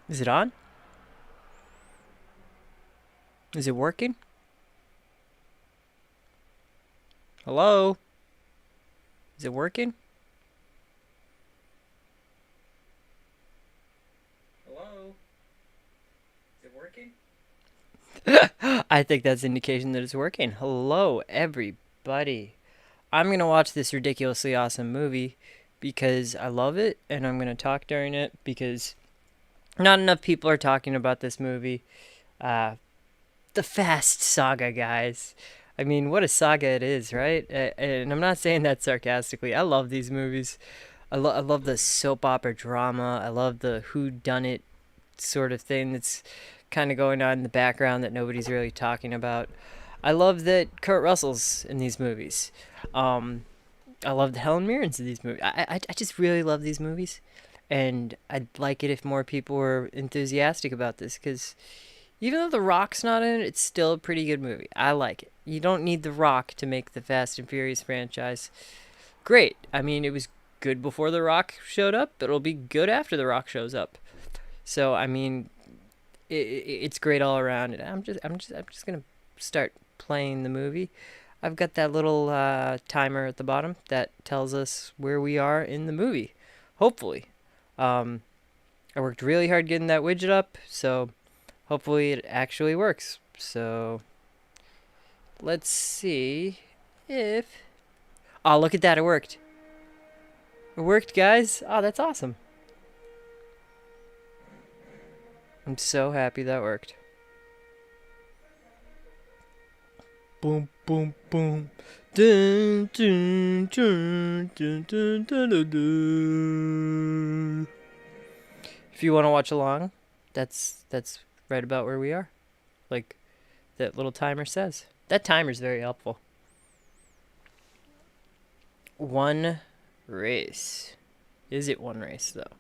Is it on? Is it working? Hello? Is it working? Hello? Is it working? I think that's indication that it's working. Hello, everybody. I'm going to watch this ridiculously awesome movie because I love it, and I'm going to talk during it because not enough people are talking about this movie. Uh, the Fast Saga, guys. I mean, what a saga it is, right? And I'm not saying that sarcastically. I love these movies. I love the soap opera drama. I love the who done it sort of thing that's kind of going on in the background that nobody's really talking about. I love that Kurt Russell's in these movies. Um, I love the Helen Mirren's in these movies. I just really love these movies, and I'd like it if more people were enthusiastic about this because even though The Rock's not in it, it's still a pretty good movie. I like it. You don't need The Rock to make the Fast and Furious franchise great. I mean, it was good before The Rock showed up, but it'll be good after The Rock shows up. So I mean, it's great all around. And I'm just gonna start playing the movie. I've got that little timer at the bottom that tells us where we are in the movie. Hopefully, um, I worked really hard getting that widget up, so hopefully it actually works. So let's see if. Oh, look at that! It worked. It worked, guys. Oh, that's awesome. I'm so happy that worked. Boom, boom, boom. Dun, dun, dun, dun, dun, dun, dun, dun. If you want to watch along, that's right about where we are. Like that little timer says. That timer's very helpful. One race. Is it one race though?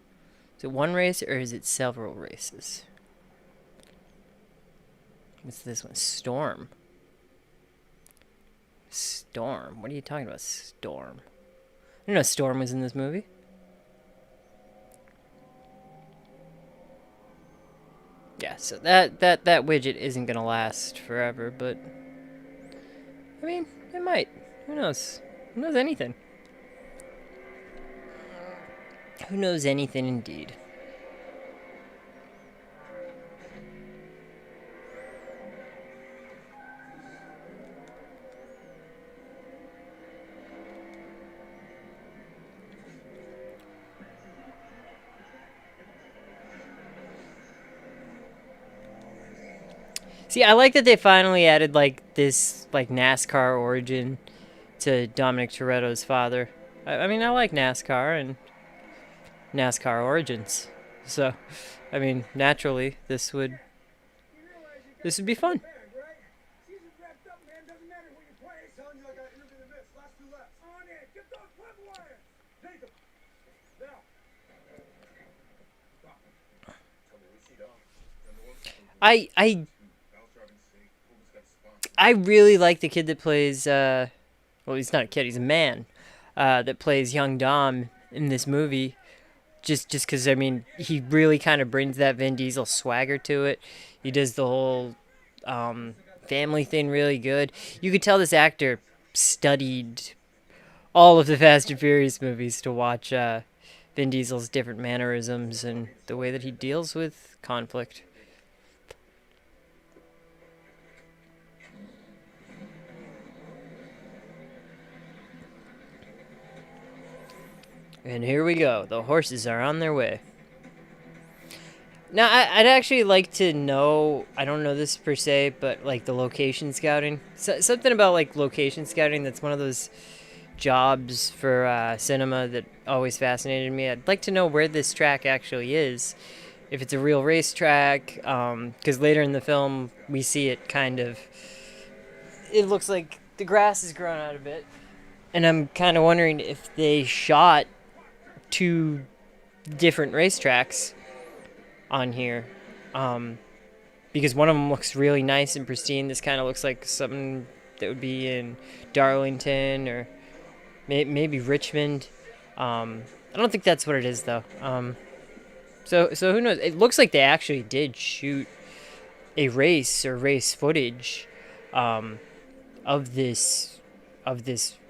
Is it one race or is it several races? What's this one? Storm. Storm. What are you talking about? Storm. I didn't know Storm was in this movie. Yeah, so that widget isn't gonna last forever, but I mean, it might. Who knows? Who knows anything? Who knows anything indeed? See, I like that they finally added like this like NASCAR origin to Dominic Toretto's father. I mean, I like NASCAR and NASCAR origins. So, I mean, naturally, this would be fun. I I I really like the kid that plays. Well, he's not a kid; he's a man. That plays young Dom in this movie. Just because I mean, he really kind of brings that Vin Diesel swagger to it. He does the whole family thing really good. You could tell this actor studied all of the Fast and Furious movies to watch Vin Diesel's different mannerisms and the way that he deals with conflict. And here we go. The horses are on their way. Now, I'd actually like to know. I don't know this per se, but like the location scouting, something about like location scouting. That's one of those jobs for cinema that always fascinated me. I'd like to know where this track actually is, if it's a real racetrack. Because later in the film, we see it kind of. It looks like the grass has grown out a bit, and I'm kind of wondering if they shot two different racetracks on here. Um, because one of them looks really nice and pristine. This kind of looks like something that would be in Darlington or maybe Richmond. I don't think that's what it is though. So who knows? It looks like they actually did shoot a race or race footage um, of this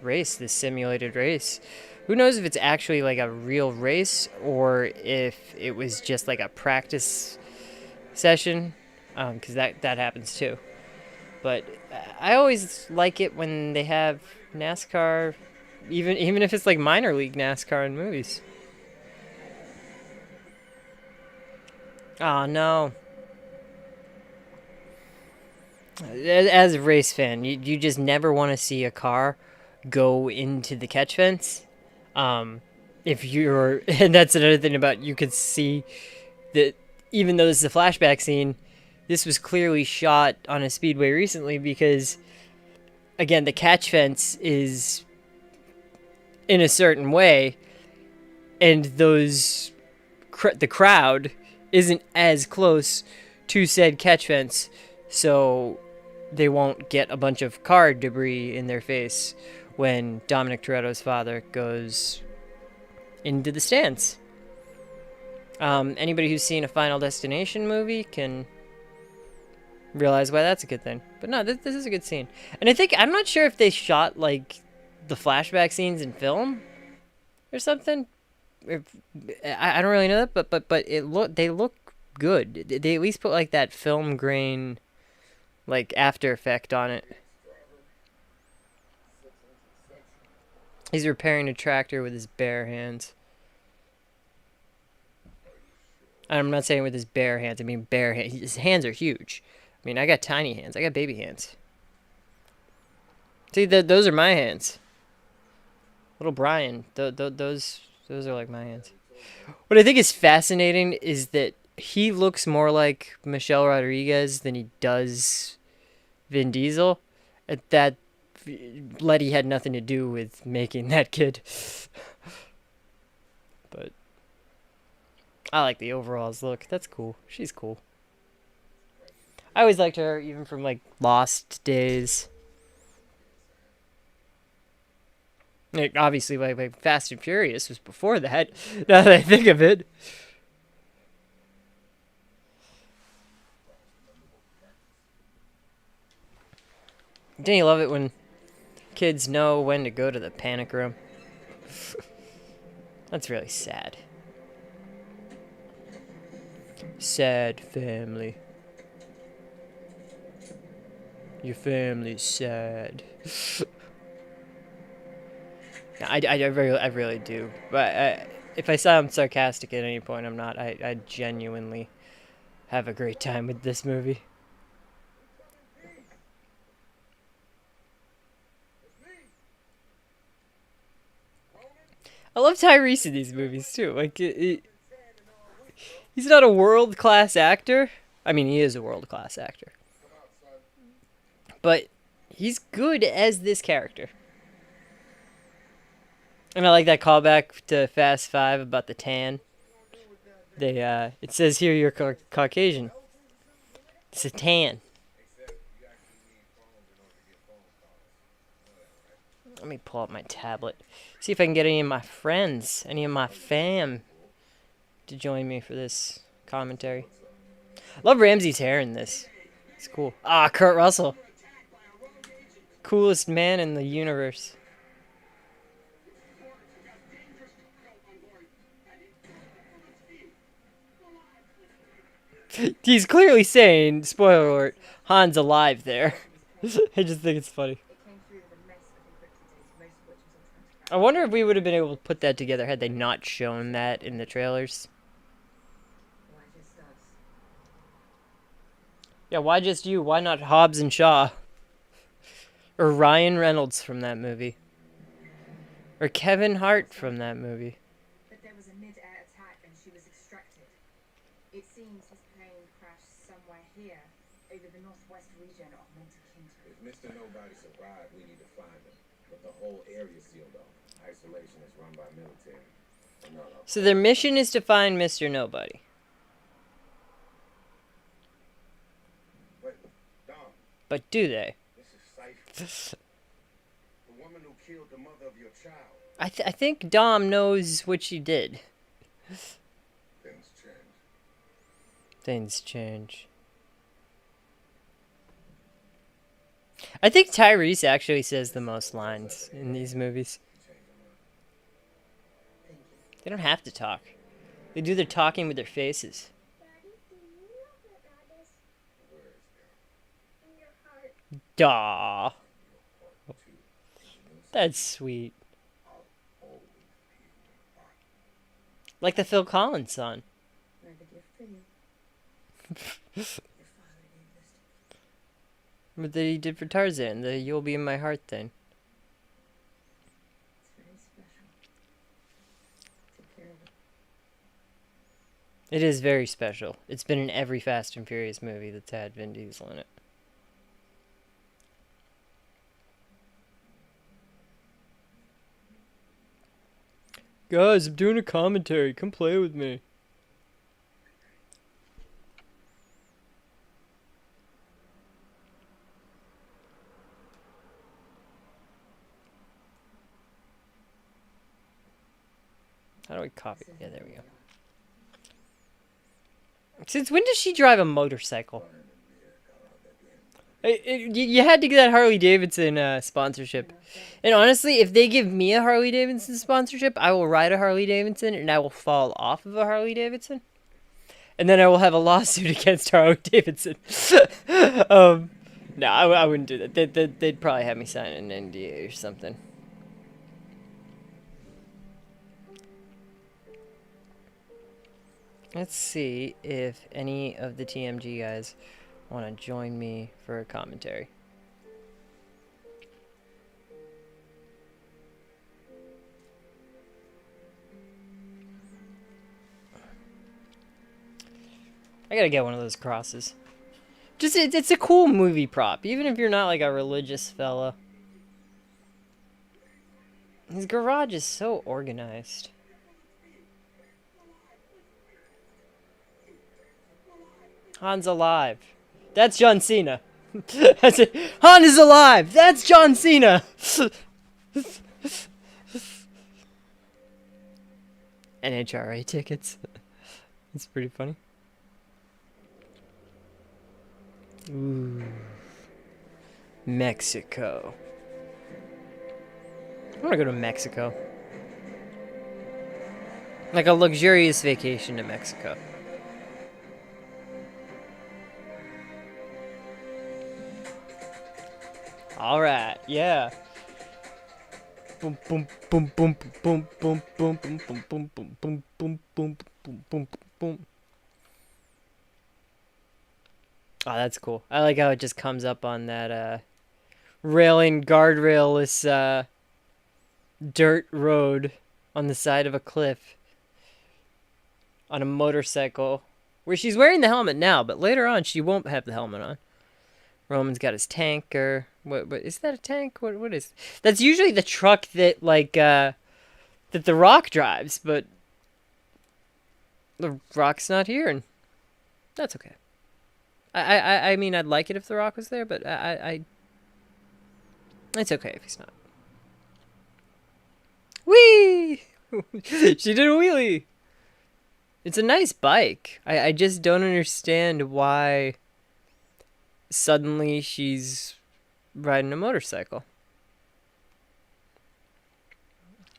race, this simulated race. Who knows if it's actually like a real race or if it was just like a practice session, because that happens too. But I always like it when they have NASCAR, even if it's like minor league NASCAR in movies. Oh no! As a race fan, you just never want to see a car go into the catch fence. Um, if you're, and that's another thing about you could see that even though this is a flashback scene, this was clearly shot on a speedway recently because again the catch fence is in a certain way, and the crowd isn't as close to said catch fence, so they won't get a bunch of car debris in their face when Dominic Toretto's father goes into the stands. Anybody who's seen a Final Destination movie can realize why that's a good thing. But no, this is a good scene. And I'm not sure if they shot like the flashback scenes in film or something. If, I don't really know that, but they look good. They at least put like that film grain like after effect on it. He's repairing a tractor with his bare hands. I'm not saying with his bare hands. I mean bare hands. His hands are huge. I mean, I got tiny hands. I got baby hands. See, those are my hands. Little Brian. Those are like my hands. What I think is fascinating is that he looks more like Michelle Rodriguez than he does Vin Diesel. That Letty had nothing to do with making that kid. But I like the overalls look. That's cool. She's cool. I always liked her, even from like Lost days. Like, obviously, like Fast and Furious was before that. Now that I think of it. Don't you love it when kids know when to go to the panic room? That's really sad. Sad family. Your family's sad. I really do. But if I sound sarcastic at any point, I'm not. I genuinely have a great time with this movie. I love Tyrese in these movies too. Like, he's not a world class actor. I mean, he is a world class actor, but he's good as this character. And I like that callback to Fast Five about the tan. It says here you're Caucasian. It's a tan. Let me pull up my tablet. See if I can get any of my friends, any of my fam, to join me for this commentary. I love Ramsey's hair in this. It's cool. Ah, Kurt Russell. Coolest man in the universe. He's clearly saying, spoiler alert, Han's alive there. I just think it's funny. I wonder if we would have been able to put that together had they not shown that in the trailers. Yeah, why just you? Why not Hobbs and Shaw? Or Ryan Reynolds from that movie? Or Kevin Hart from that movie? But there was a mid-air attack and she was extracted. It seems his plane crashed somewhere here, over the northwest region of Milton Kingdom. If Mr. Nobody survived, we need to find him. But the whole area sealed off. Isolation is run by military. No. So their mission is to find Mr. Nobody. Wait, Dom. But do they? This is Cypher. The woman who killed the mother of your child. I think Dom knows what she did. Things change. Things change. I think Tyrese actually says the most lines in these movies. Thank you. They don't have to talk. They do their talking with their faces. Daddy, do you know where God is? Where is God? In your heart. Daw. Your heart too. That's sweet. I'll always be in your heart. Like the Phil Collins song. I have a gift for you. Your father gave this to me. What that he did for Tarzan, the "You'll Be in My Heart" thing. It's very special. Take care of it. It is very special. It's been in every Fast and Furious movie that's had Vin Diesel in it. Guys, I'm doing a commentary. Come play with me. How do I copy? Yeah, there we go. Since when does she drive a motorcycle? You had to get that Harley Davidson sponsorship. And honestly, if they give me a Harley Davidson sponsorship, I will ride a Harley Davidson and I will fall off of a Harley Davidson. And then I will have a lawsuit against Harley Davidson. No, I wouldn't do that. They'd probably have me sign an NDA or something. Let's see if any of the TMG guys want to join me for a commentary. I gotta get one of those crosses. Just it's a cool movie prop, even if you're not like a religious fella. His garage is so organized. Han's alive. That's John Cena. That's it. Han is alive. That's John Cena. NHRA tickets. That's pretty funny. Ooh. Mexico. I want to go to Mexico. Like a luxurious vacation to Mexico. All right, yeah. Boom, boom, boom, boom, boom, boom, boom, boom, boom, boom, boom, boom, boom, boom, boom, boom, boom. Oh, that's cool. I like how it just comes up on that railing guardrail-less dirt road on the side of a cliff on a motorcycle where she's wearing the helmet now, but later on she won't have the helmet on. Roman's got his tank, or what is that a tank? What is that's usually the truck that that The Rock drives, but The Rock's not here, and that's okay. I mean, I'd like it if The Rock was there, but it's okay if he's not. Whee! She did a wheelie. It's a nice bike. I just don't understand why suddenly she's riding a motorcycle.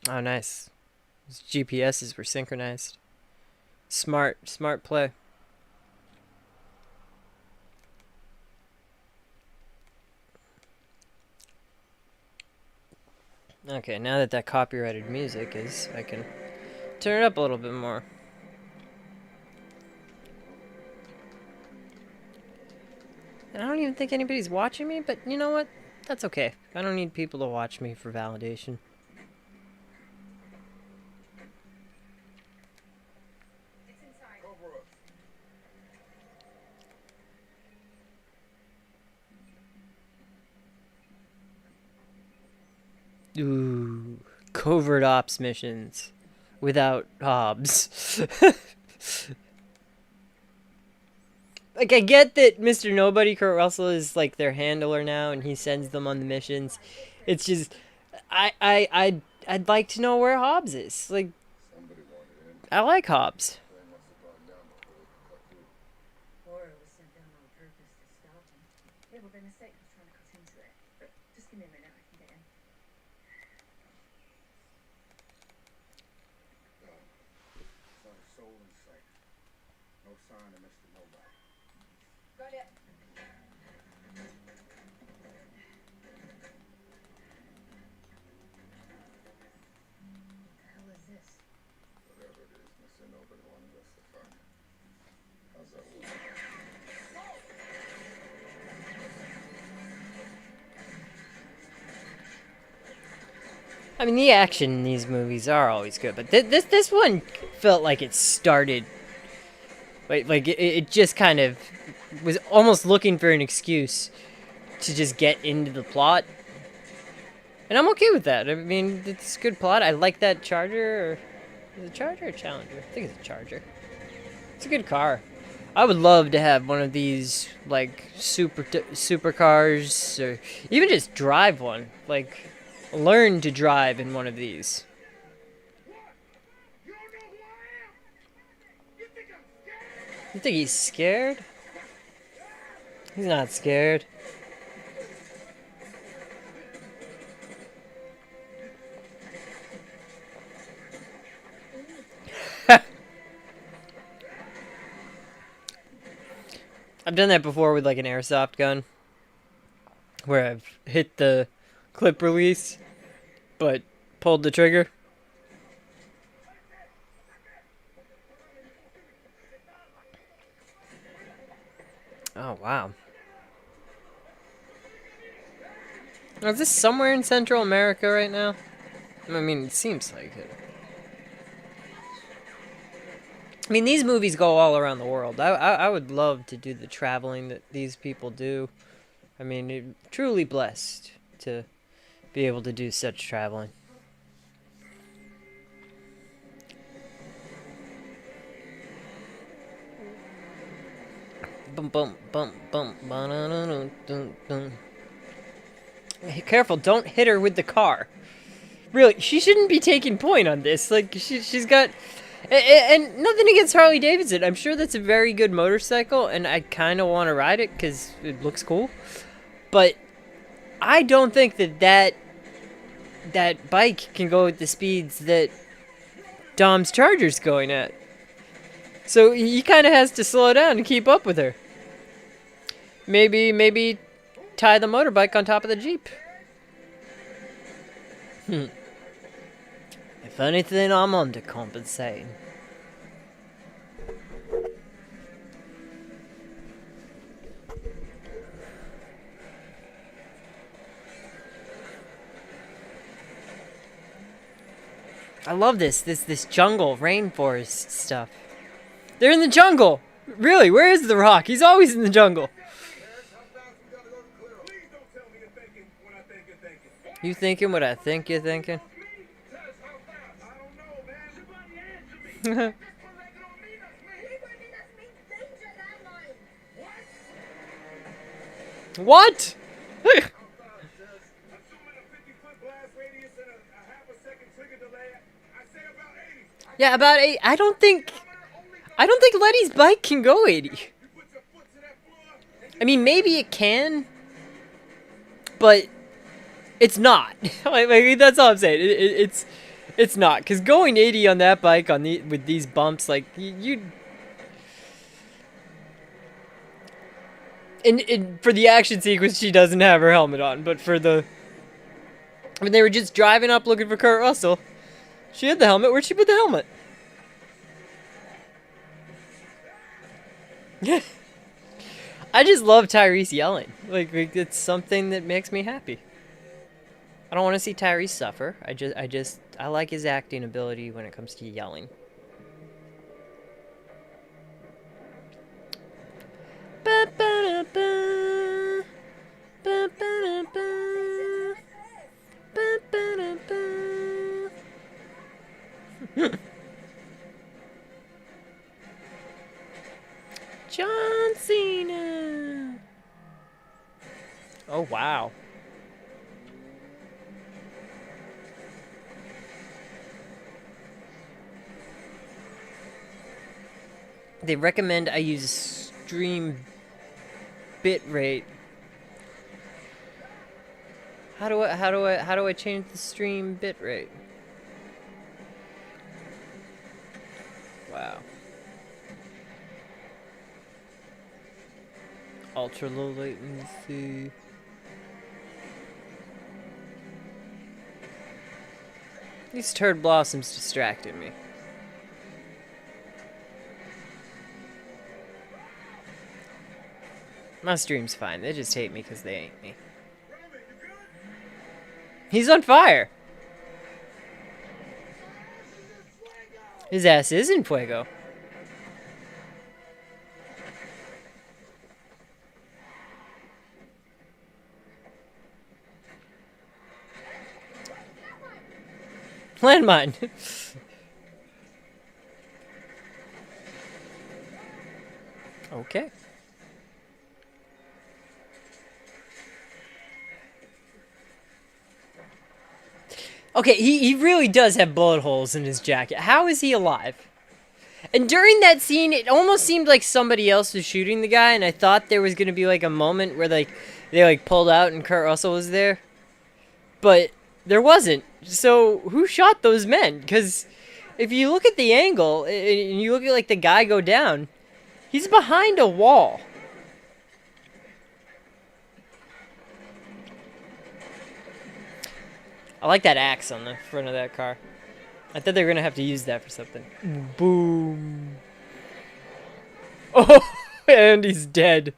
Oh, nice. Those GPSs were synchronized. Smart play. Okay, now that copyrighted music is, I can turn it up a little bit more. And I don't even think anybody's watching me, but you know what? That's okay. I don't need people to watch me for validation. It's inside. Cover us. Ooh, covert ops missions without Hobbs. Like, I get that Mr. Nobody, Kurt Russell, is like their handler now, and he sends them on the missions. It's just, I'd like to know where Hobbs is. Like, Somebody wanted in. I like Hobbs. They must have gone down before they could cut through. purpose to stop him. Yeah, well, their mistake was trying to cut into it. But just give me a minute, I can get in. Not a soul in sight. No sign of Mr. Nobody. Got it. What the hell is this? Whatever it is, Mr. Nobody wanted us to find it. How's that work? I mean, the action in these movies are always good, but this one felt like it started, like it just kind of was almost looking for an excuse to just get into the plot, and I'm okay with that. I mean, it's a good plot. I like that Charger. Or, is it a Charger or Challenger? I think it's a Charger. It's a good car. I would love to have one of these, like, supercars, or even just drive one. Like, learn to drive in one of these. You don't know who I am? You think I'm scared? You think he's scared? He's not scared. I've done that before with like an airsoft gun, where I've hit the clip release, but pulled the trigger. Oh, wow. Now, is this somewhere in Central America right now? I mean, it seems like it. I mean, these movies go all around the world. I would love to do the traveling that these people do. I mean, truly blessed to be able to do such traveling. Bum bum bum bum ba-na-na-na, dun, dun. Hey, careful, don't hit her with the car. Really, she shouldn't be taking point on this. Like, she's got... And nothing against Harley Davidson. I'm sure that's a very good motorcycle, and I kind of want to ride it because it looks cool. But I don't think that bike can go at the speeds that Dom's Charger's going at. So he kind of has to slow down and keep up with her. Maybe tie the motorbike on top of the Jeep. If anything, I'm undercompensating. I love this jungle, rainforest stuff. They're in the jungle! Really, where is The Rock? He's always in the jungle. Please don't tell me you're thinking what I think you're thinking. You thinking what I think you're thinking? Tess, how fast? I don't know, man. Somebody answer me. Just put like it on me, that's me. Danger landmine. What? How fast, Tess? Assuming a 50-foot blast radius and a half a second trigger delay, I say about 80. Yeah, about 8. I don't think Letty's bike can go 80. You put your foot to that floor and I mean, maybe it can, but it's not. like that's all I'm saying. It's not, because going 80 on that bike with these bumps, like you. And for the action sequence, she doesn't have her helmet on, but for the when they were just driving up looking for Kurt Russell, she had the helmet. Where'd she put the helmet? I just love Tyrese yelling. Like it's something that makes me happy. I don't want to see Tyrese suffer. I like his acting ability when it comes to yelling. Ba-ba-da-ba. Ba-ba-da-ba. Ba-ba-da-ba. John Cena. Oh, wow. They recommend I use Stream bit rate. How do I change the stream bit rate? Wow. Ultra low latency. These turd blossoms distracted me. My stream's fine. They just hate me because they ain't me. He's on fire. His ass is in fuego. Landmine. Okay. Okay, he really does have bullet holes in his jacket. How is he alive? And during that scene, it almost seemed like somebody else was shooting the guy, and I thought there was gonna be like a moment where like they like pulled out and Kurt Russell was there. But there wasn't. So who shot those men? Because if you look at the angle and you look at like the guy go down, he's behind a wall. I like that axe on the front of that car. I thought they were gonna have to use that for something. Boom. Oh, and he's dead.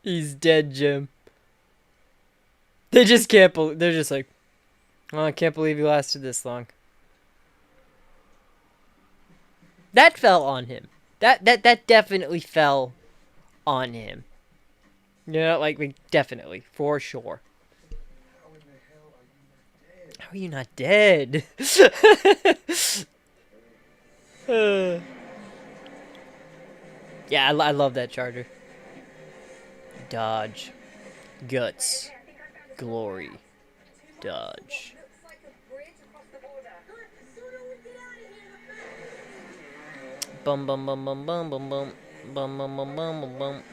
He's dead, Jim. They just can't believe. They're just like, oh, I can't believe he lasted this long. That fell on him. That definitely fell on him. Yeah, like definitely, for sure. How are you not dead? Yeah, I love that charger. Dodge. Guts. Glory. Dodge. Looks like a bridge across the border. Sooner we get out of here, Bum bum bum bum bum bum bum. Bum bum bum bum bum bum.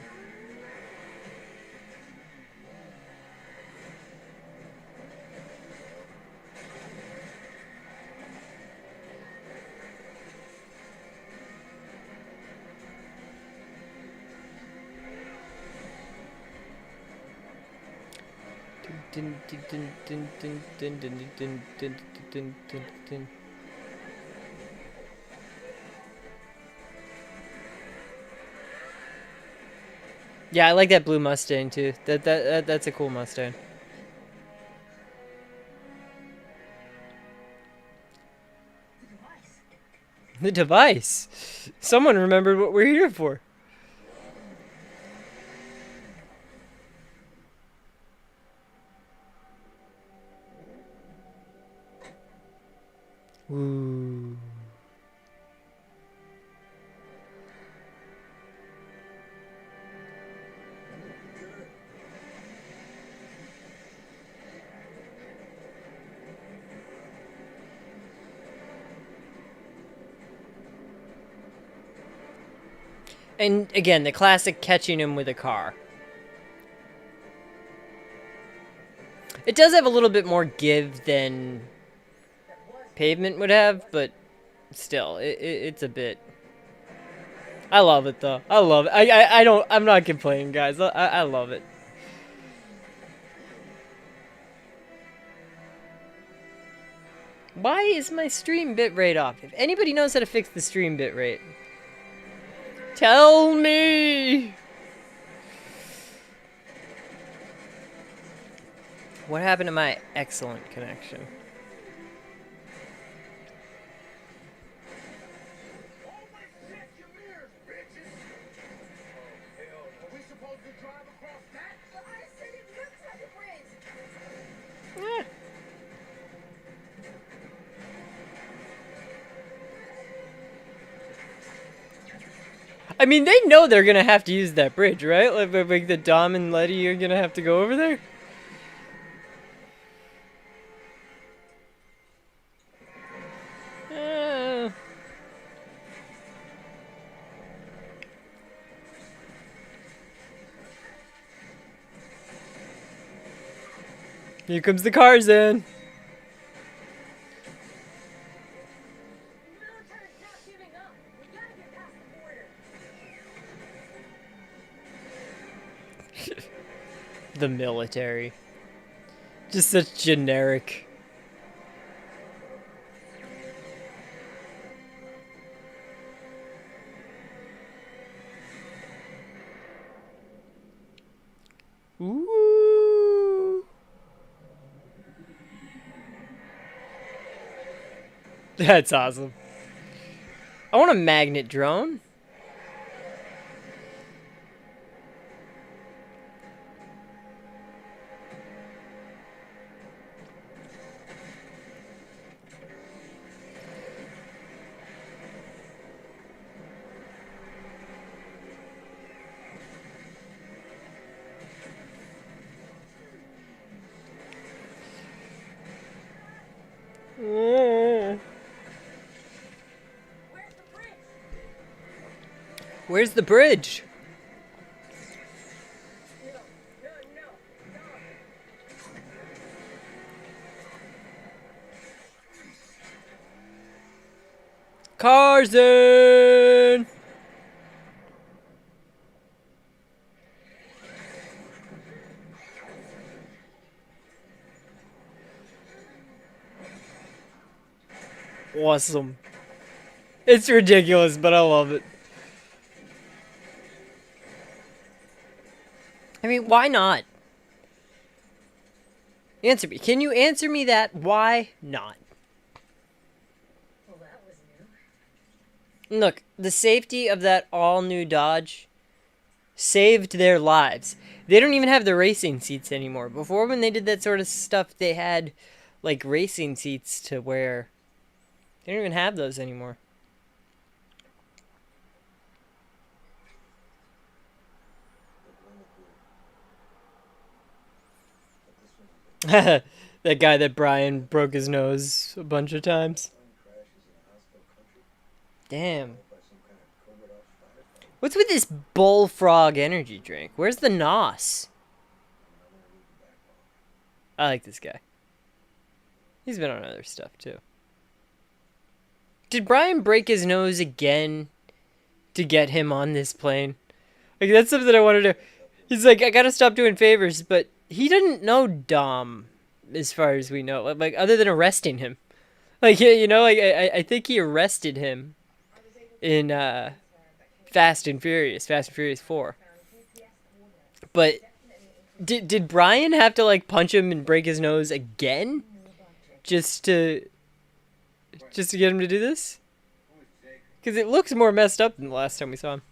Dun, dun, dun, dun, dun, dun, dun, dun, dun, dun, dun, dun. Yeah, I like that blue Mustang too. That's a cool Mustang. The device. Someone remembered what we're here for. Ooh. And again, the classic catching him with a car. It does have a little bit more give than Pavement would have, but still, it's a bit. I love it though. I love it. I'm not complaining, guys. I love it. Why is my stream bitrate off? If anybody knows how to fix the stream bitrate, tell me! What happened to my excellent connection? But I said it looks like a bridge. Eh. I mean, they know they're gonna have to use that bridge, right? Like the Dom and Letty are gonna have to go over there. Here comes the cars in. Military's not giving up. We gotta get past the border. The military. Just such generic. Ooh. That's awesome. I want a magnet drone. Where's the bridge? Where's the bridge? No, no, no, no. Cars in. Awesome. It's ridiculous, but I love it. I mean, why not? Answer me. Can you answer me that? Why not? Well, that was new. Look, the safety of that all-new Dodge saved their lives. They don't even have the racing seats anymore. Before, when they did that sort of stuff, they had, like, racing seats to where... They don't even have those anymore. That guy that Brian broke his nose a bunch of times. Damn. What's with this bullfrog energy drink? Where's the NOS? I like this guy. He's been on other stuff too. Did Brian break his nose again to get him on this plane? Like, that's something I want to do. He's like, I gotta stop doing favors, but he didn't know Dom, as far as we know. Like, other than arresting him. Like, you know, like, I think he arrested him in Fast and Furious 4. But did Brian have to, like, punch him and break his nose again? Just to get him to do this? Because it looks more messed up than the last time we saw him.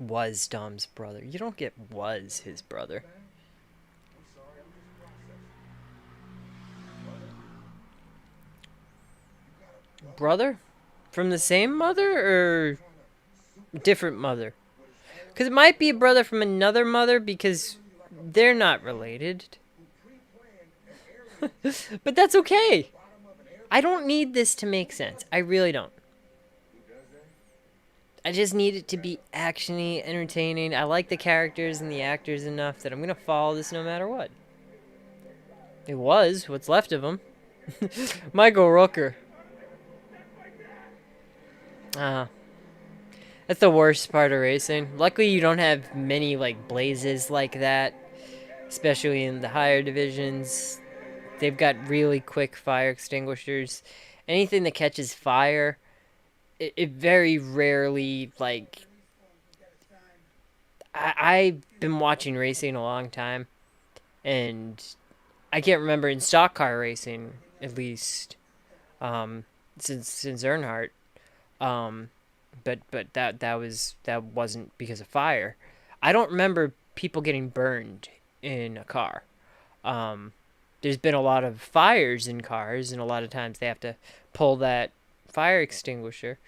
Was Dom's brother. You don't get was his brother. Brother? From the same mother or different mother? Because it might be a brother from another mother because they're not related. But that's okay. I don't need this to make sense. I really don't. I just need it to be actiony, entertaining. I like the characters and the actors enough that I'm going to follow this no matter what. It was what's left of him. Michael Rooker. That's the worst part of racing. Luckily, you don't have many, like, blazes like that. Especially in the higher divisions. They've got really quick fire extinguishers. Anything that catches fire, it very rarely, like... I've been watching racing a long time. And I can't remember in stock car racing, at least, since Earnhardt. But that wasn't because of fire. I don't remember people getting burned in a car. There's been a lot of fires in cars, and a lot of times they have to pull that fire extinguisher.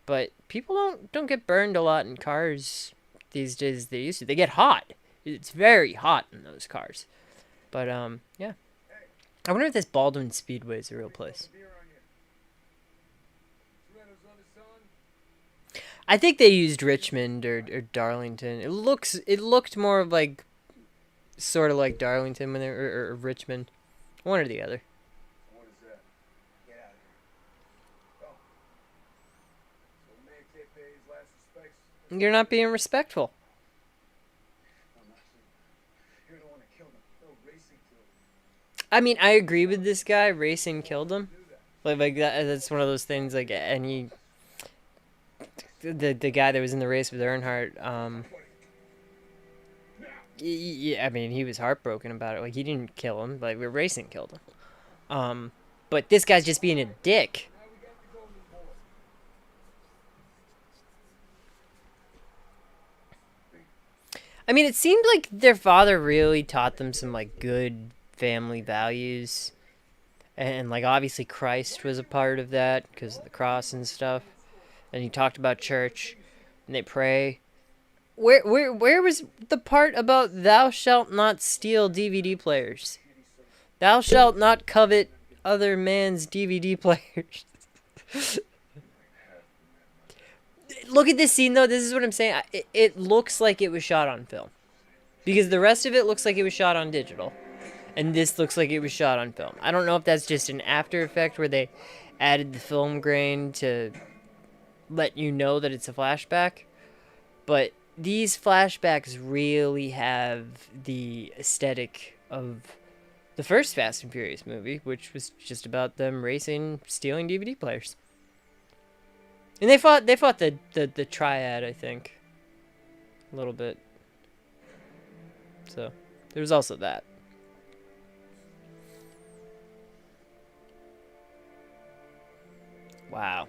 But people don't get burned a lot in cars these days as they used to. They get hot. It's very hot in those cars. But yeah. I wonder if this Baldwin Speedway is a real place. I think they used Richmond or Darlington. It looked more of like sort of like Darlington when they or Richmond, one or the other. What is that? Get out of here. Oh. So a man can't pay his last respects? You're not being respectful. I'm not saying you're the one that killed him. No, racing killed him. I mean, I agree with this guy. Racing killed him. Like that. That's one of those things. Like, and he, the guy that was in the race with Earnhardt. Yeah, I mean, he was heartbroken about it. Like, he didn't kill him. Like, racing killed him. But this guy's just being a dick. Now we got the golden boy. I mean, it seemed like their father really taught them some like good family values, and like obviously Christ was a part of that because of the cross and stuff. And he talked about church, and they pray. Where was the part about thou shalt not steal DVD players? Thou shalt not covet other man's DVD players. Look at this scene though. This is what I'm saying. It looks like it was shot on film, because the rest of it looks like it was shot on digital, and this looks like it was shot on film. I don't know if that's just an after effect where they added the film grain to let you know that it's a flashback, but these flashbacks really have the aesthetic of the first Fast and Furious movie, which was just about them racing, stealing DVD players. And they fought the triad, I think, a little bit. So there was also that. Wow.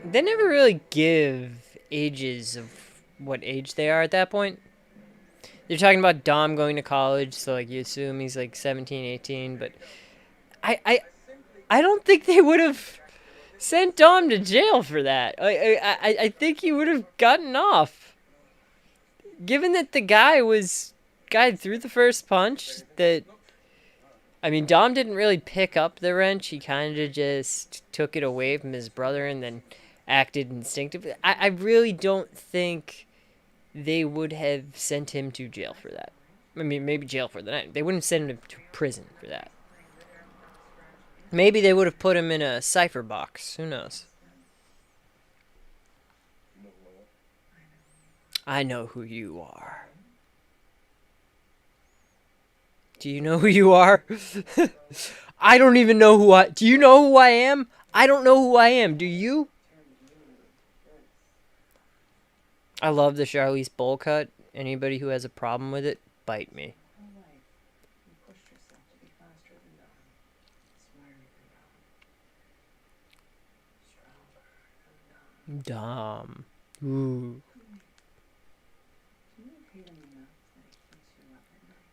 They never really give ages of what age they are at that point. They're talking about Dom going to college, so like you assume he's like 17, 18, but I don't think they would have sent Dom to jail for that. I think he would have gotten off. Given that the guy threw the first punch, that I mean, Dom didn't really pick up the wrench. He kind of just took it away from his brother and then acted instinctively. I really don't think they would have sent him to jail for that. I mean, maybe jail for the night. They wouldn't send him to prison for that. Maybe they would have put him in a cipher box. Who knows? I know who you are. Do you know who you are? I don't even know who I... Do you know who I am? I don't know who I am. Do you? I love the Charlize bowl cut. Anybody who has a problem with it, bite me. You pushed yourself to be faster than Dom, smarter than Dom, stronger than Dom. Ooh. Do you hate him enough that he keeps you up at night?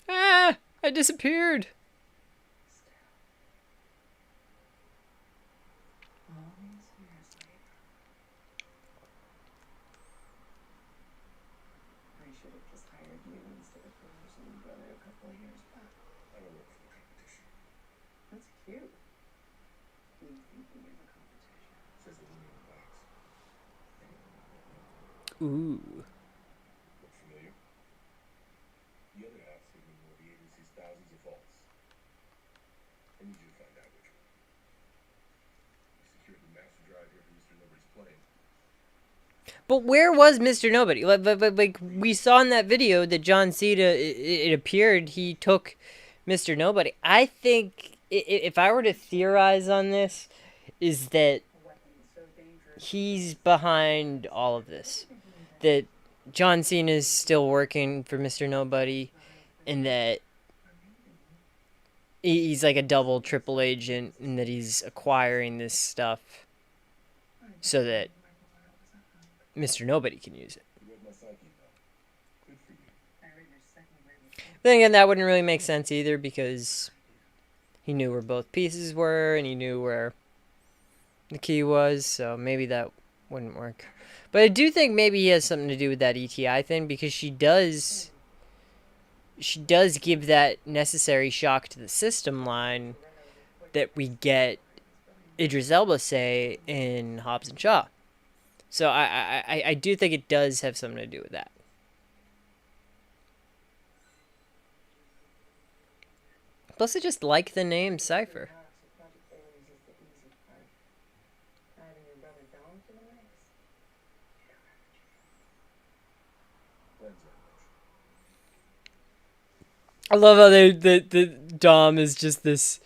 Ah! I disappeared. Still. All these years later. I should have just hired you instead of promoting your brother a couple of years back. I don't work for the competition. That's cute. You think you're the competition. Says the woman in the box. Ooh. Look familiar? The other half said we know the agency's thousands of faults. I need you to find out which one. You secured the master drive here for Mr. Nobody's plane. But where was Mr. Nobody? Like we saw in that video that John Cena, it appeared he took Mr. Nobody. I think if I were to theorize on this, is that A weapon so dangerous. he's behind all of this. That John Cena is still working for Mr. Nobody, and that he's like a double, triple agent, and that he's acquiring this stuff so that Mr. Nobody can use it. You read my psyche, though. Good for you. I read your second grade. But then again, that wouldn't really make sense either because he knew where both pieces were and he knew where the key was, so maybe that wouldn't work. But I do think maybe he has something to do with that ETI thing because she does give that necessary shock to the system line that we get Idris Elba say in Hobbs and Shaw. So I do think it does have something to do with that. Plus, I just like the name Cypher. Project Ares is the easy part. Adding your brother Dom to the mix. Lens that much. I love how the Dom is just this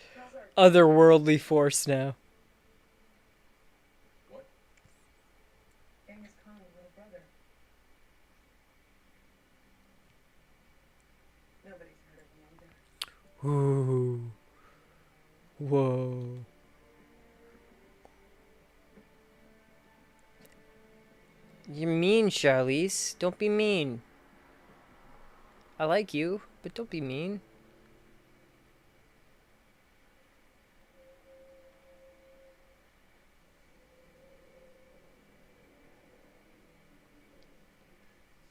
otherworldly force now. What? Genghis Khan's little brother. Nobody's heard of him either. Ooh. Whoa. You're mean, Charlize. Don't be mean. I like you, but don't be mean.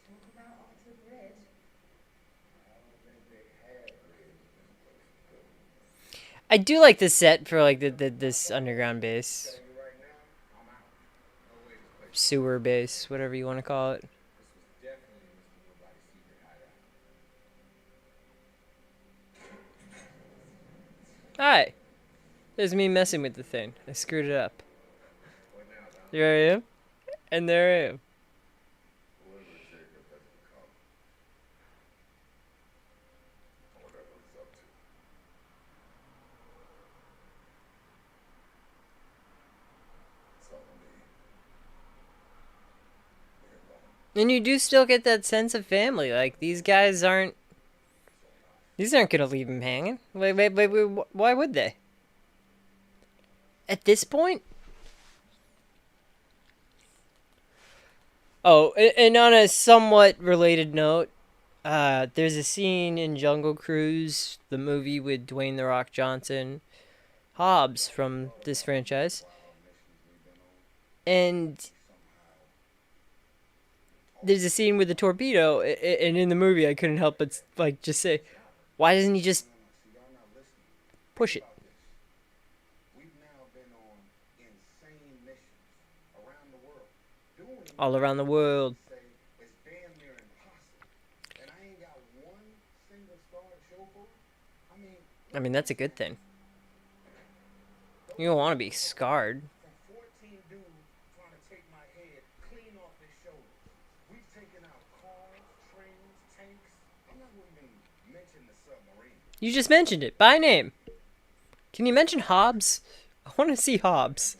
So about Alter Bridge. I don't think they had bridge in this place. I do like the set for like the this underground base, Telling you right now, I'm out. No way this place. sewer base, whatever you want to call it. This was definitely Mr. Nobody's secret hideout. Hi. There's me messing with the thing. I screwed it up. What now, Dom? There I am, and there I am. Whoever Jacob has become. I wonder what he's up to. That's all I need. Leave me alone. And you do still get that sense of family. Like these guys aren't. These aren't gonna leave him hanging. Wait, why would they? At this point? Oh, and on a somewhat related note, there's a scene in Jungle Cruise, the movie with Dwayne The Rock Johnson, Hobbs from this franchise. And there's a scene with the torpedo, and in the movie I couldn't help but like just say, why doesn't he just See, y'all not listening. push it About this. We've now been on insane missions around the world. Doing all around the world? say it's damn near impossible. And I ain't got one single star to show for it. I mean, that's a good thing. You don't want to be scarred. From 14 dudes trying to take my head clean off their shoulders. We've taken out cars, trains, tanks. I'm not gonna even mention the submarine. You just mentioned it by name. Can you mention Hobbs? I want to see Hobbs.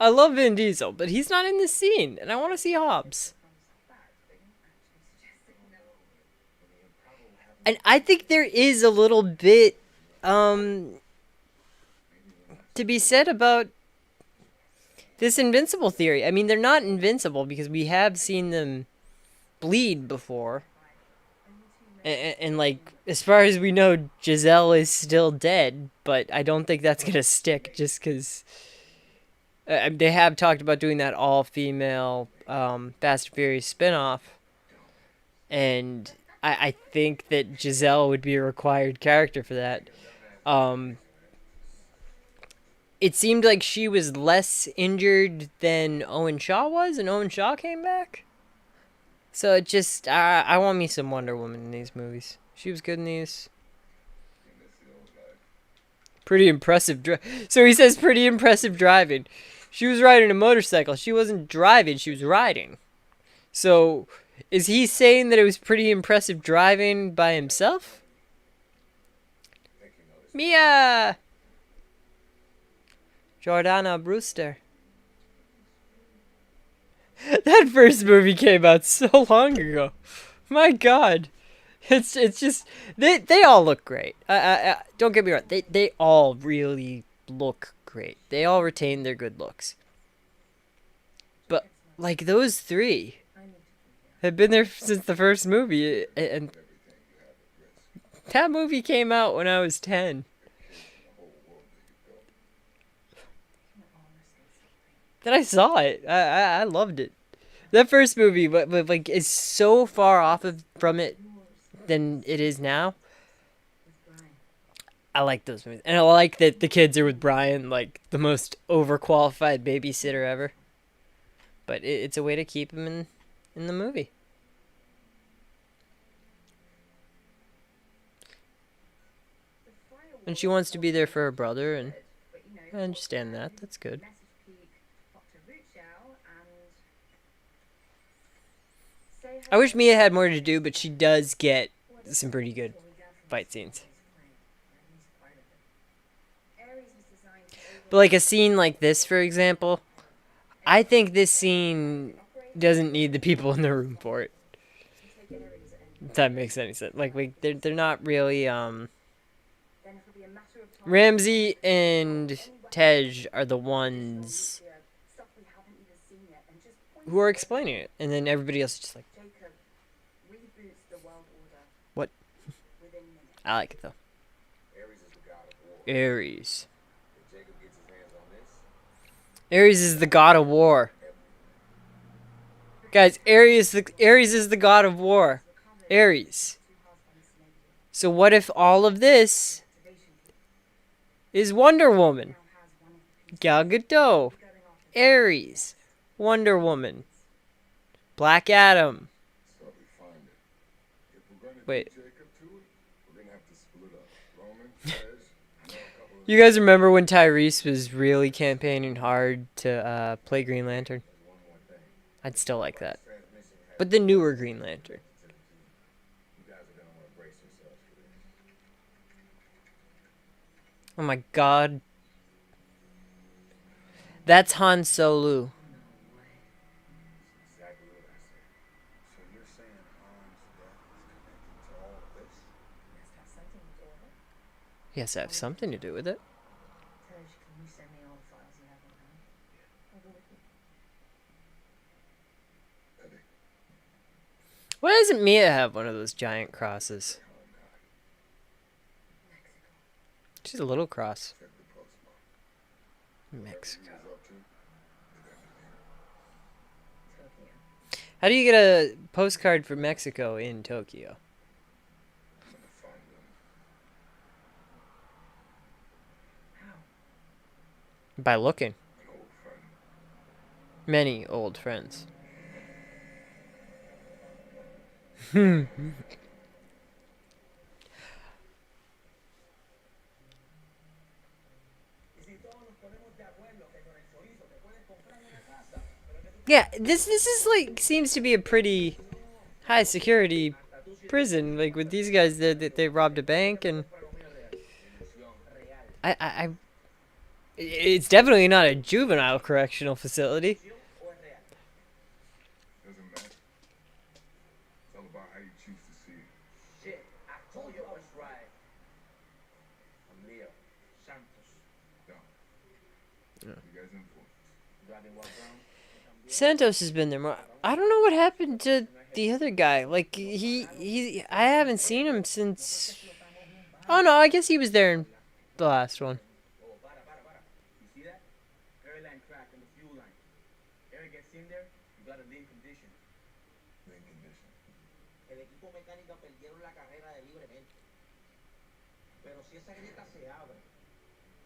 I love Vin Diesel, but he's not in this scene, and I want to see Hobbs. And I think there is a little bit to be said about this invincible theory. I mean, they're not invincible because we have seen them bleed before. And like, as far as we know, Giselle is still dead, but I don't think that's gonna stick just because they have talked about doing that all-female Fast and Furious spinoff, and I think that Giselle would be a required character for that. It seemed like she was less injured than Owen Shaw was, and Owen Shaw came back. So it just, I want me some Wonder Woman in these movies. She was good in these. Pretty impressive. So he says pretty impressive driving. She was riding a motorcycle. She wasn't driving, she was riding. So is he saying that it was pretty impressive driving by himself? Mia! Jordana Brewster. That first movie came out so long ago. My God, it's just they all look great. Don't get me wrong. They all really look great. They all retain their good looks. But like those three have been there since the first movie, and that movie came out when I was 10. Then I saw it. I loved it. That first movie, but like, is so far off from it than it is now. I like those movies, and I like that the kids are with Brian, like the most overqualified babysitter ever. but it's a way to keep him in the movie. The firewall And she wants to be there for her wasn't brother, and good, but, I understand that. That's good. Message Peak, Dr. Ruchow, and say I wish hello Mia had to more to do, but she does get Well, some pretty good what we got from fight this scenes. is plan, or at least part of it. Ares was designed to But like a scene like this, for example, I think this scene doesn't need the people in the room for it. take Ares and If that makes any sense. Like they're not really then it'll be a matter of time. Ramsey and Tej are the ones Stuff we haven't even seen yet, and just who are explaining it, and then everybody else is just like, Jacob reboots the world order. What? Within minutes. I like it though. Ares is the god of war. Ares. If Jacob gets his hands on this, Ares is the god of war. Guys, Ares is the god of war. Ares. So what if all of this is Wonder Woman? Gal Gadot. Ares. Wonder Woman. Black Adam. so we find it. If we're gonna Wait. beat Jacob to it, we're gonna have to split up. Roman, Tej, and a couple of You guys remember when Tyrese was really campaigning hard to play Green Lantern? one more thing. I'd still like that. Transmission has But the newer Green Lantern. to the team. You guys are gonna want to brace yourselves for this. Oh my god. That's Han Solo. Exactly what I said. So you're saying Han's death is connected to all of this? Yes, Yes, it has something to do with it. I have something to do with it. Tej, can you send me all the files you have on hand? I'll go with you. Eddie, Why doesn't Mia have one of those giant crosses? Mexico. She's a little cross. check the postmark. Mexico. Who's up to? You're gonna be there. Tokyo. How do you get a postcard for Mexico in Tokyo? I'm gonna find them. How? By looking. An old friend. Many old friends. Yeah, this is like seems to be a pretty high security prison. Like with these guys, they robbed a bank, and I it's definitely not a juvenile correctional facility. Doesn't matter. It's all about how you choose to see it. Shit, I told you I was right. I'm Leo Santos. You guys influence. Driving while drunk. Santos has been there more. I don't know what happened to the other guy. Like I haven't seen him since. Oh no, I guess he was there in the last one. Oh, para. You see that? Air line crack on the fuel line. Air gets in there, you got a lean condition. Main condition. El equipo mecánico perdieron la carrera de libremente. Pero si esa grieta se abre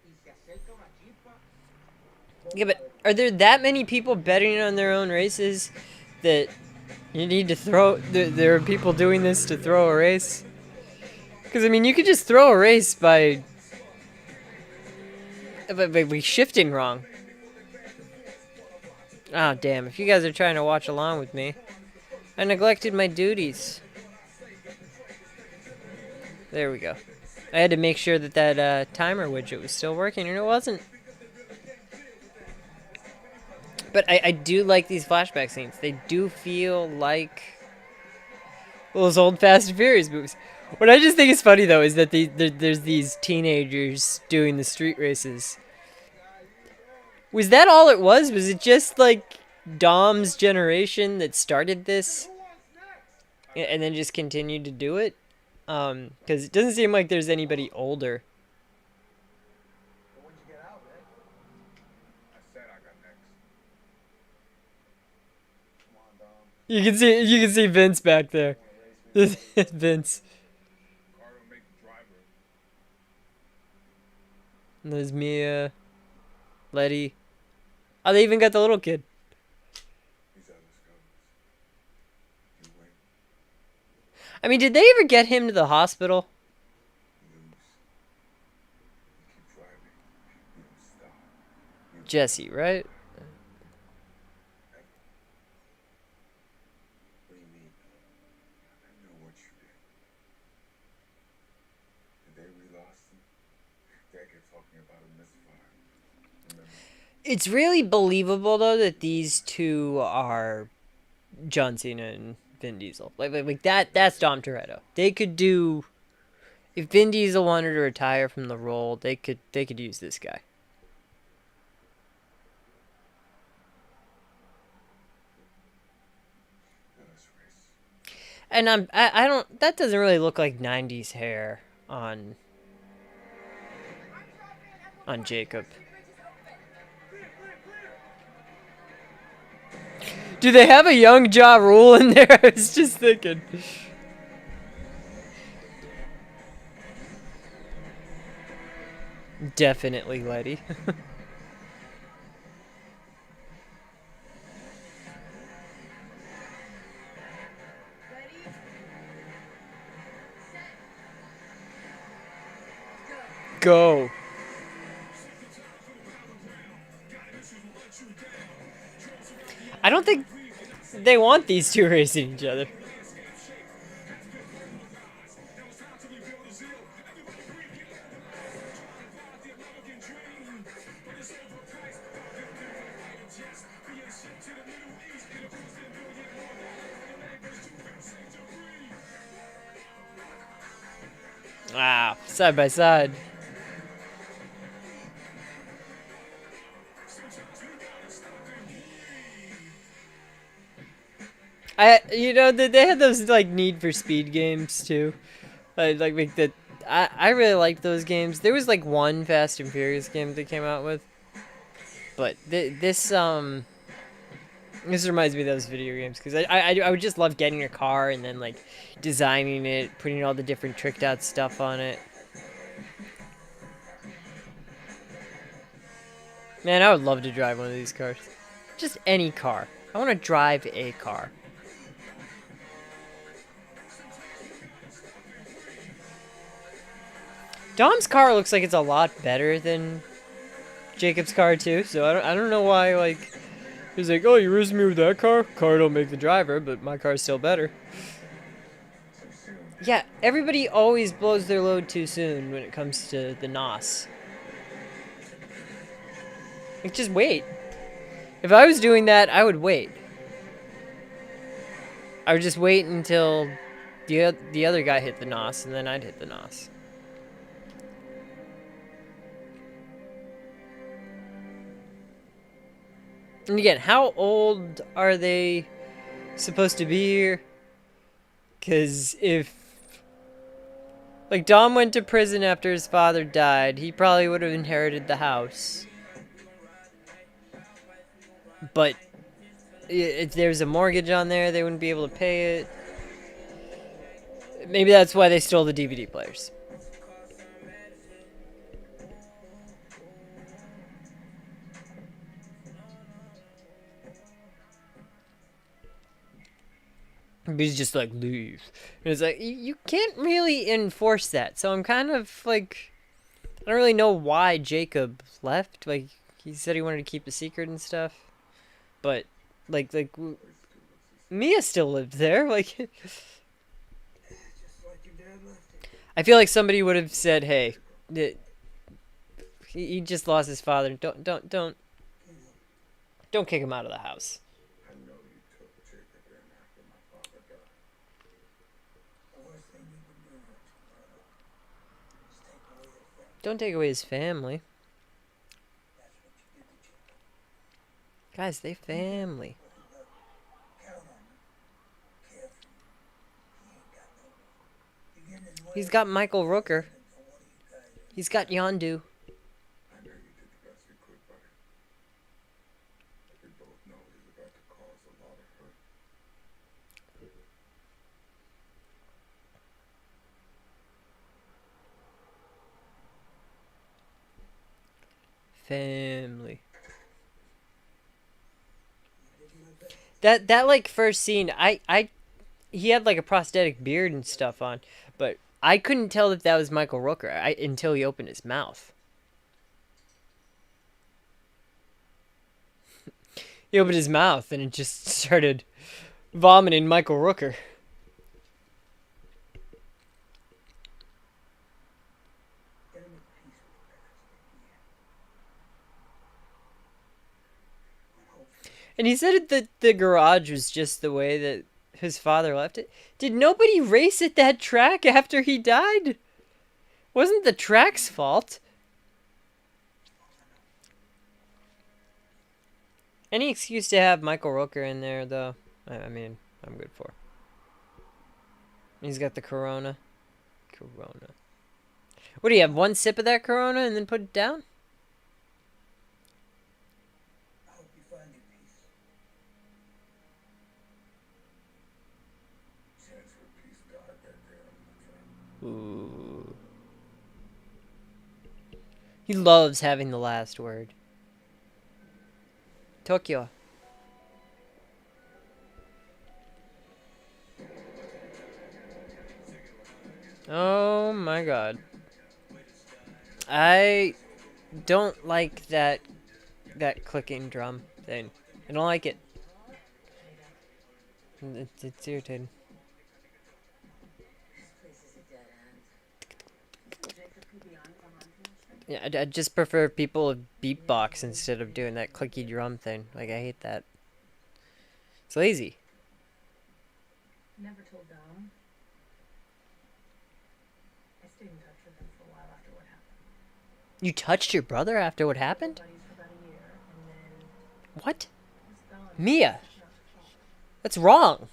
y se acerca una chispa, Yeah, but are there that many people betting on their own races that you need to throw? There are people doing this to throw a race. Because I mean, you could just throw a race by shifting wrong. Oh damn! If you guys are trying to watch along with me, I neglected my duties. There we go. I had to make sure that that timer widget was still working, and it wasn't. But I do like these flashback scenes. They do feel like those old Fast and Furious movies. What I just think is funny, though, is that there's these teenagers doing the street races. Was that all it was? Was it just, like, Dom's generation that started this? And then just continued to do it? Because it doesn't seem like there's anybody older. but when you get out, man, I said I got next. come on, Dom. You can see Vince back there. Wanna race me? Vince. Carter will make the driver. And there's Mia, Letty. Oh, they even got the little kid. I mean, did they ever get him to the hospital? You lose. You keep driving. You don't stop. You Jesse, right? Ever. What do you mean? I know what you did. The day we lost him, Dad kept talking about a misfire. Remember? It's really believable though that these two are John Cena and Vin Diesel. Like that. That's Dom Toretto. They could do. If Vin Diesel wanted to retire from the role, they could use this guy. Let us race. And I don't. That doesn't really look like '90s hair on Jacob. Do they have a young Ja Rule in there? I was just thinking. Definitely Letty. Ready? Set. Go. Go. I don't think they want these two racing each other. Wow, side by side. They had those like Need for Speed games too. Like the I really liked those games. There was like one Fast and Furious game they came out with, but this reminds me of those video games because I would just love getting a car and then like designing it, putting all the different tricked out stuff on it. Man, I would love to drive one of these cars. Just any car. I want to drive a car. Dom's car looks like it's a lot better than Jacob's car too, so I don't know why like he's like, oh, you roosting me with that car? Car don't make the driver, but my car's still better. So soon. Yeah, everybody always blows their load too soon when it comes to the NOS. Like, just wait. If I was doing that, I would wait. I would just wait until the other guy hit the NOS, and then I'd hit the NOS. And again, how old are they supposed to be here? Because if... Like, Dom went to prison after his father died, he probably would have inherited the house. But if there's a mortgage on there, they wouldn't be able to pay it. Maybe that's why they stole the DVD players. But he's just like, leave. And it's like, you can't really enforce that. So I'm kind of like, I don't really know why Jacob left. Like, he said he wanted to keep a secret and stuff. But, Mia still lived there. Like, Just like your dad left it. I feel like somebody would have said, hey, he just lost his father. Don't kick him out of the house. I know you took Jacob in after my father died. The worst thing you could do is take away your friend. Don't take away his family. That's what you did to Jacob. Guys, they family. Count on him. Care for him. He ain't got no one. You get in his way. He's got Michael Rooker. And for one of you guys, He's got Yondu. I know you did the best you could, buddy. But we both know he's about to cause a lot of hurt. Family. you did your best. That like first scene, he had like a prosthetic beard and stuff on, but I couldn't tell if that was Michael Rooker until he opened his mouth. He opened his mouth and it just started vomiting Michael Rooker. Gotta make peace with the past, yeah. Hopefully. And he said that the garage was just the way that his father left it. Did nobody race at that track after he died? Wasn't the track's fault? Any excuse to have Michael Rooker in there, though, I mean, I'm good for. He's got the Corona. Corona. What do you have? One sip of that Corona and then put it down? I hope you find your peace. Chance for peace died that day on the train. Ooh. He loves having the last word. Tokyo. Oh my god. I don't like that clicking drum thing. I don't like it. It's irritating. This place is a dead end. Jacob could be on behind him. Yeah, I just prefer people beatbox instead of doing that clicky drum thing. Like, I hate that. It's lazy. Never told Dom. I stayed in touch with him for a while after what happened. You touched your brother after what happened? Buddies for about a year, and then What? he's gone. Mia, Not her fault. that's wrong.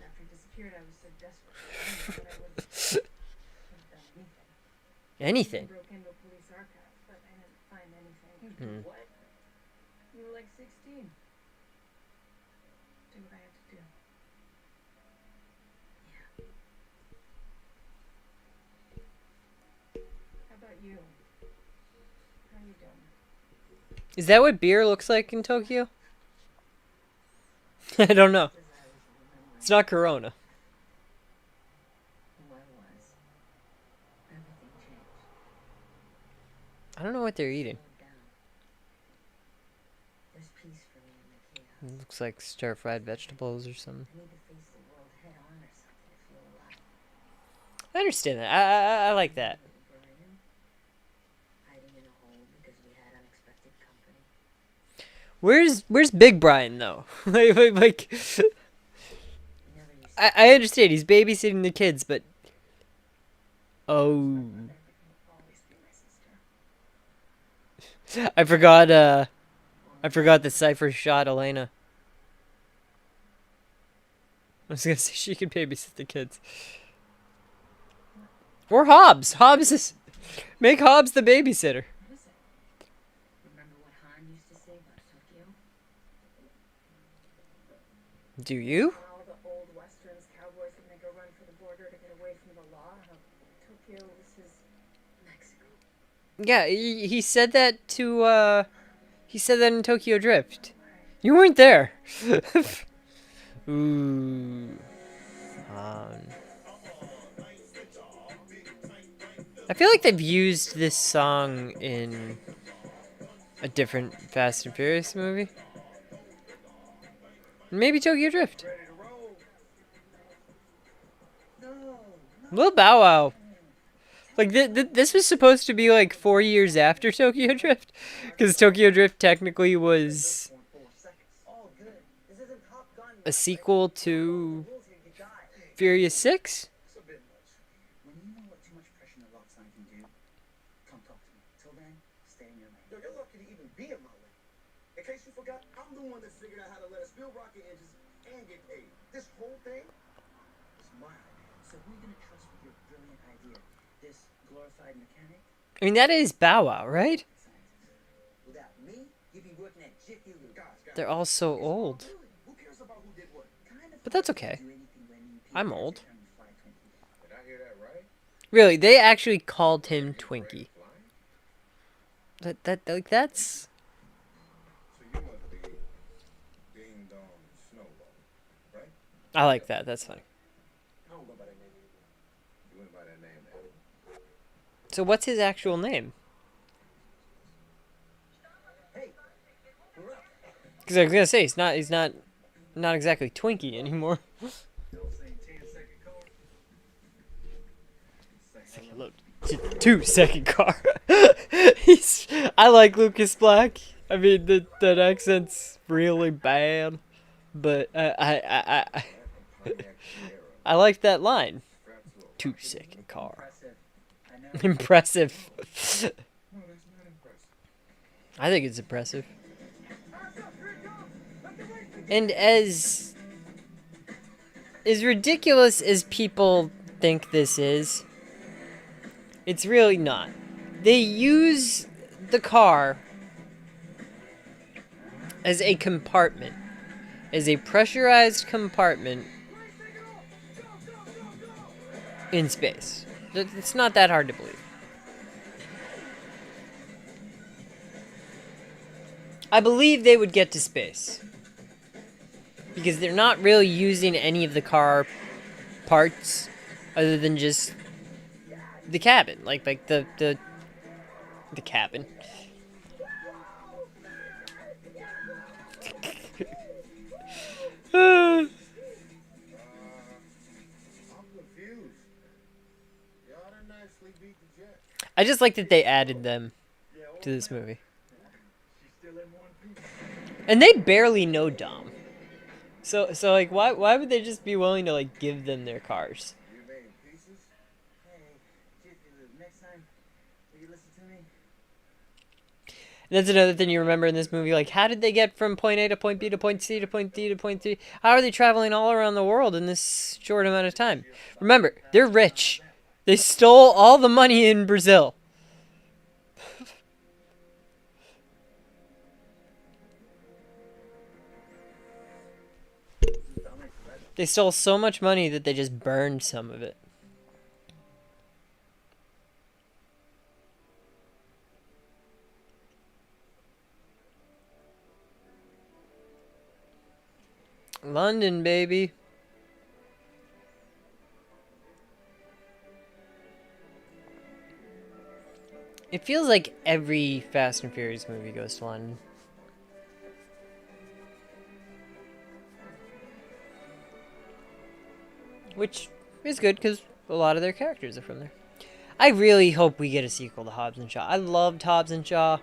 After he disappeared, I was so desperate. I knew that I would have done anything. Anything. I broke into a police archive, but I didn't find anything. Hmm. What? You were like 16. Do what I had to do. Yeah. How about you? How you doing? Is that what beer looks like in Tokyo? I don't know. As I was remembering It's not Corona. who I was, everything changed. I don't know what they're eating. Slowed down. There's peace for me in the chaos. It looks like stir-fried vegetables or something. I need to face the world head on or something to feel alive. I understand that. I like that. Brian, hiding in a hole because we had unexpected company. Where's Big Brian though? like We never used to I understand he's babysitting the kids, but oh, everything would always be my sister. I forgot that Cypher shot Elena. I was gonna say she could babysit the kids. Or Hobbs. Make Hobbs the babysitter. What is it? Remember what Han used to say about Tokyo? Do you? All the old westerns, cowboys would make a run for the border to get away from the law. How Tokyo was his Mexico. Yeah, he said that to he said that in Tokyo Drift. You weren't there. Ooh. I feel like they've used this song in a different Fast and Furious movie. Maybe Tokyo Drift. Ready to roll? No. Lil Bow Wow. Like, this was supposed to be like 4 years after Tokyo Drift. Because Tokyo Drift technically was 4 seconds. All good. This isn't Top Gun. a sequel to Furious 6? It's a bit much. When you know what too much pressure in the lock sign can do, come talk to me. Till then, stay in your lane. Yo, you're lucky to even be in my lane. In case you forgot, I'm the one that figured out how to let us build rocket engines and get paid. This whole thing is my idea. So who are you gonna trust with your brilliant idea? This glorified mechanic? I mean, that is Bow Wow, right? Scientist. Without me, you'd be working at Jiffy Lube. Guys, They're all so old. Who cares about who did what? Kind of But that's fun okay. to do anything when you I'm people old. determine fly Twinkie. Did I hear that right? Really, they actually called him Twinkie. Flying? Like, that's... So you must be Ding Dong Snowball, right? I like that. That's funny. So what's his actual name? Hey, we're up. Because I was gonna say he's not exactly Twinkie anymore. Don't say 10-second car. Say Say hello. hello to the 2-second car. I like Lucas Black. I mean that accent's really bad, but Pontiac Sierra. I like that line. Straps to a 2-second car. Impressive. I know. Impressive. No, that's not impressive. I think it's impressive. And as ridiculous as people think this is, it's really not. They use the car as a compartment, as a pressurized compartment in space. It's not that hard to believe. I believe they would get to space. Because they're not really using any of the car parts other than just the cabin. Like the cabin. I'm confused. You ought to nicely beat the jet. I just like that they added them Yeah, old to this man. movie. She's still in one piece. And they barely know Dom. So like why would they just be willing to like give them their cars? You name pieces? Hey, next time, will you listen to me? And that's another thing you remember in this movie. Like, how did they get from point A to point B to point C to point D to point C? How are they traveling all around the world in this short amount of time? Remember, they're rich. They stole all the money in Brazil. They stole so much money that they just burned some of it. London, baby. It feels like every Fast and Furious movie goes to London. Which is good because a lot of their characters are from there. I really hope we get a sequel to Hobbs and Shaw. I loved Hobbs and Shaw.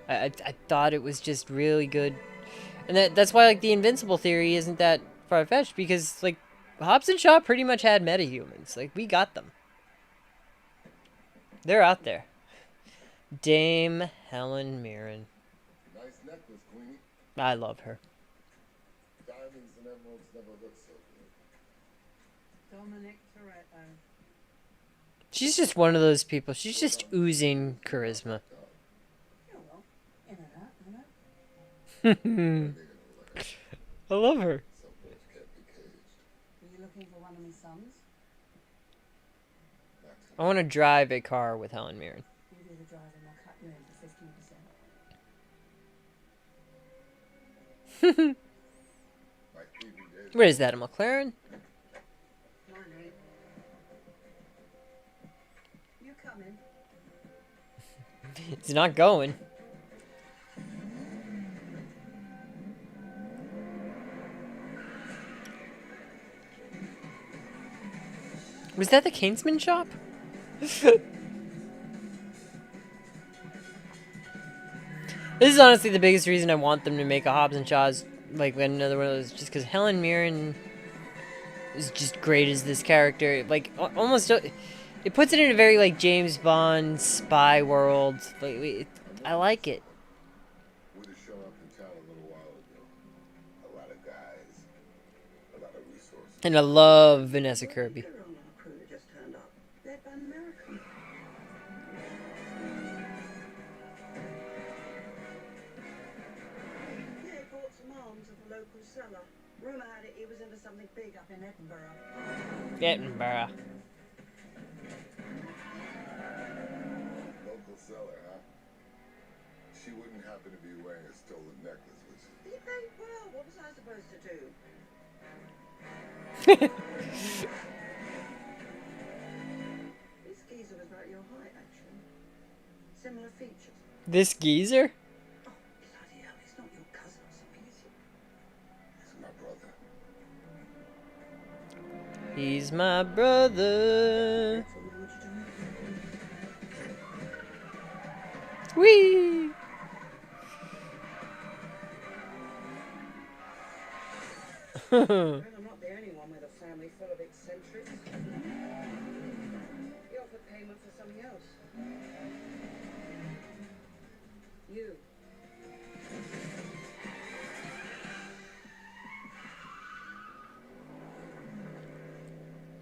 I thought it was just really good. And that's why like the invincible theory isn't that far-fetched because like Hobbs and Shaw pretty much had metahumans. Like we got them. They're out there. Dame Helen Mirren. Nice necklace, Queenie. I love her. Diamonds and emeralds never look so good. Dominic Toretto. She's just one of those people. She's just oozing charisma. Oh well, in and out, you know. I love her. Some birds can't be caged. Were you looking for one of my sons? Not I want to drive a car with Helen Mirren. You do the driving, I'll cut you in for 15%. my TV days. What is that, a McLaren? Money. You coming? It's not going. Was that the Kingsman shop? This is honestly the biggest reason I want them to make a Hobbs and Shaw's, like another one of those, just because Helen Mirren is just great as this character. Like almost, it puts it in a very like James Bond spy world. Like I like it. Would have shown up in town a little while ago. A lot of guys. A lot of resources. And I love Vanessa Kirby. Girl on our crew that just turned up. Led by an American. Yeah, he bought some arms at a local seller. Rumour had it he was into something big up in Edinburgh. Edinburgh. Local seller, huh? She wouldn't happen to be wearing a stolen necklace, would she? He paid well. What was I supposed to do? This geezer was about your height, actually. Similar features. This geezer? Oh, bloody hell, he's not your cousin or something, is he? He's my brother. He's my brother. Careful with what you're doing. Whee! Well, I'm not the only one with a family full of eccentrics. He offered payment for something else. You.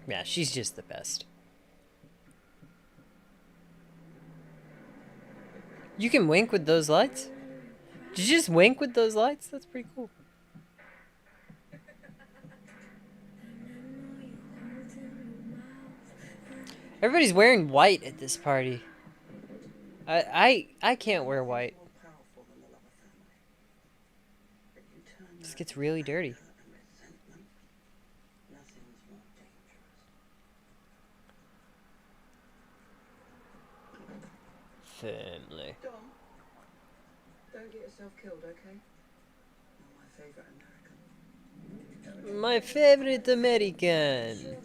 Yeah, she's just the best. You can wink with those lights? Did you just wink with those lights? That's pretty cool. Everybody's wearing white at this party. I can't wear white. More powerful than the love of family. But you turn This that gets really dirty. anger and resentment. Nothing's more dangerous. Family. Dom, don't get yourself killed, okay? You're my favourite American. My favorite American.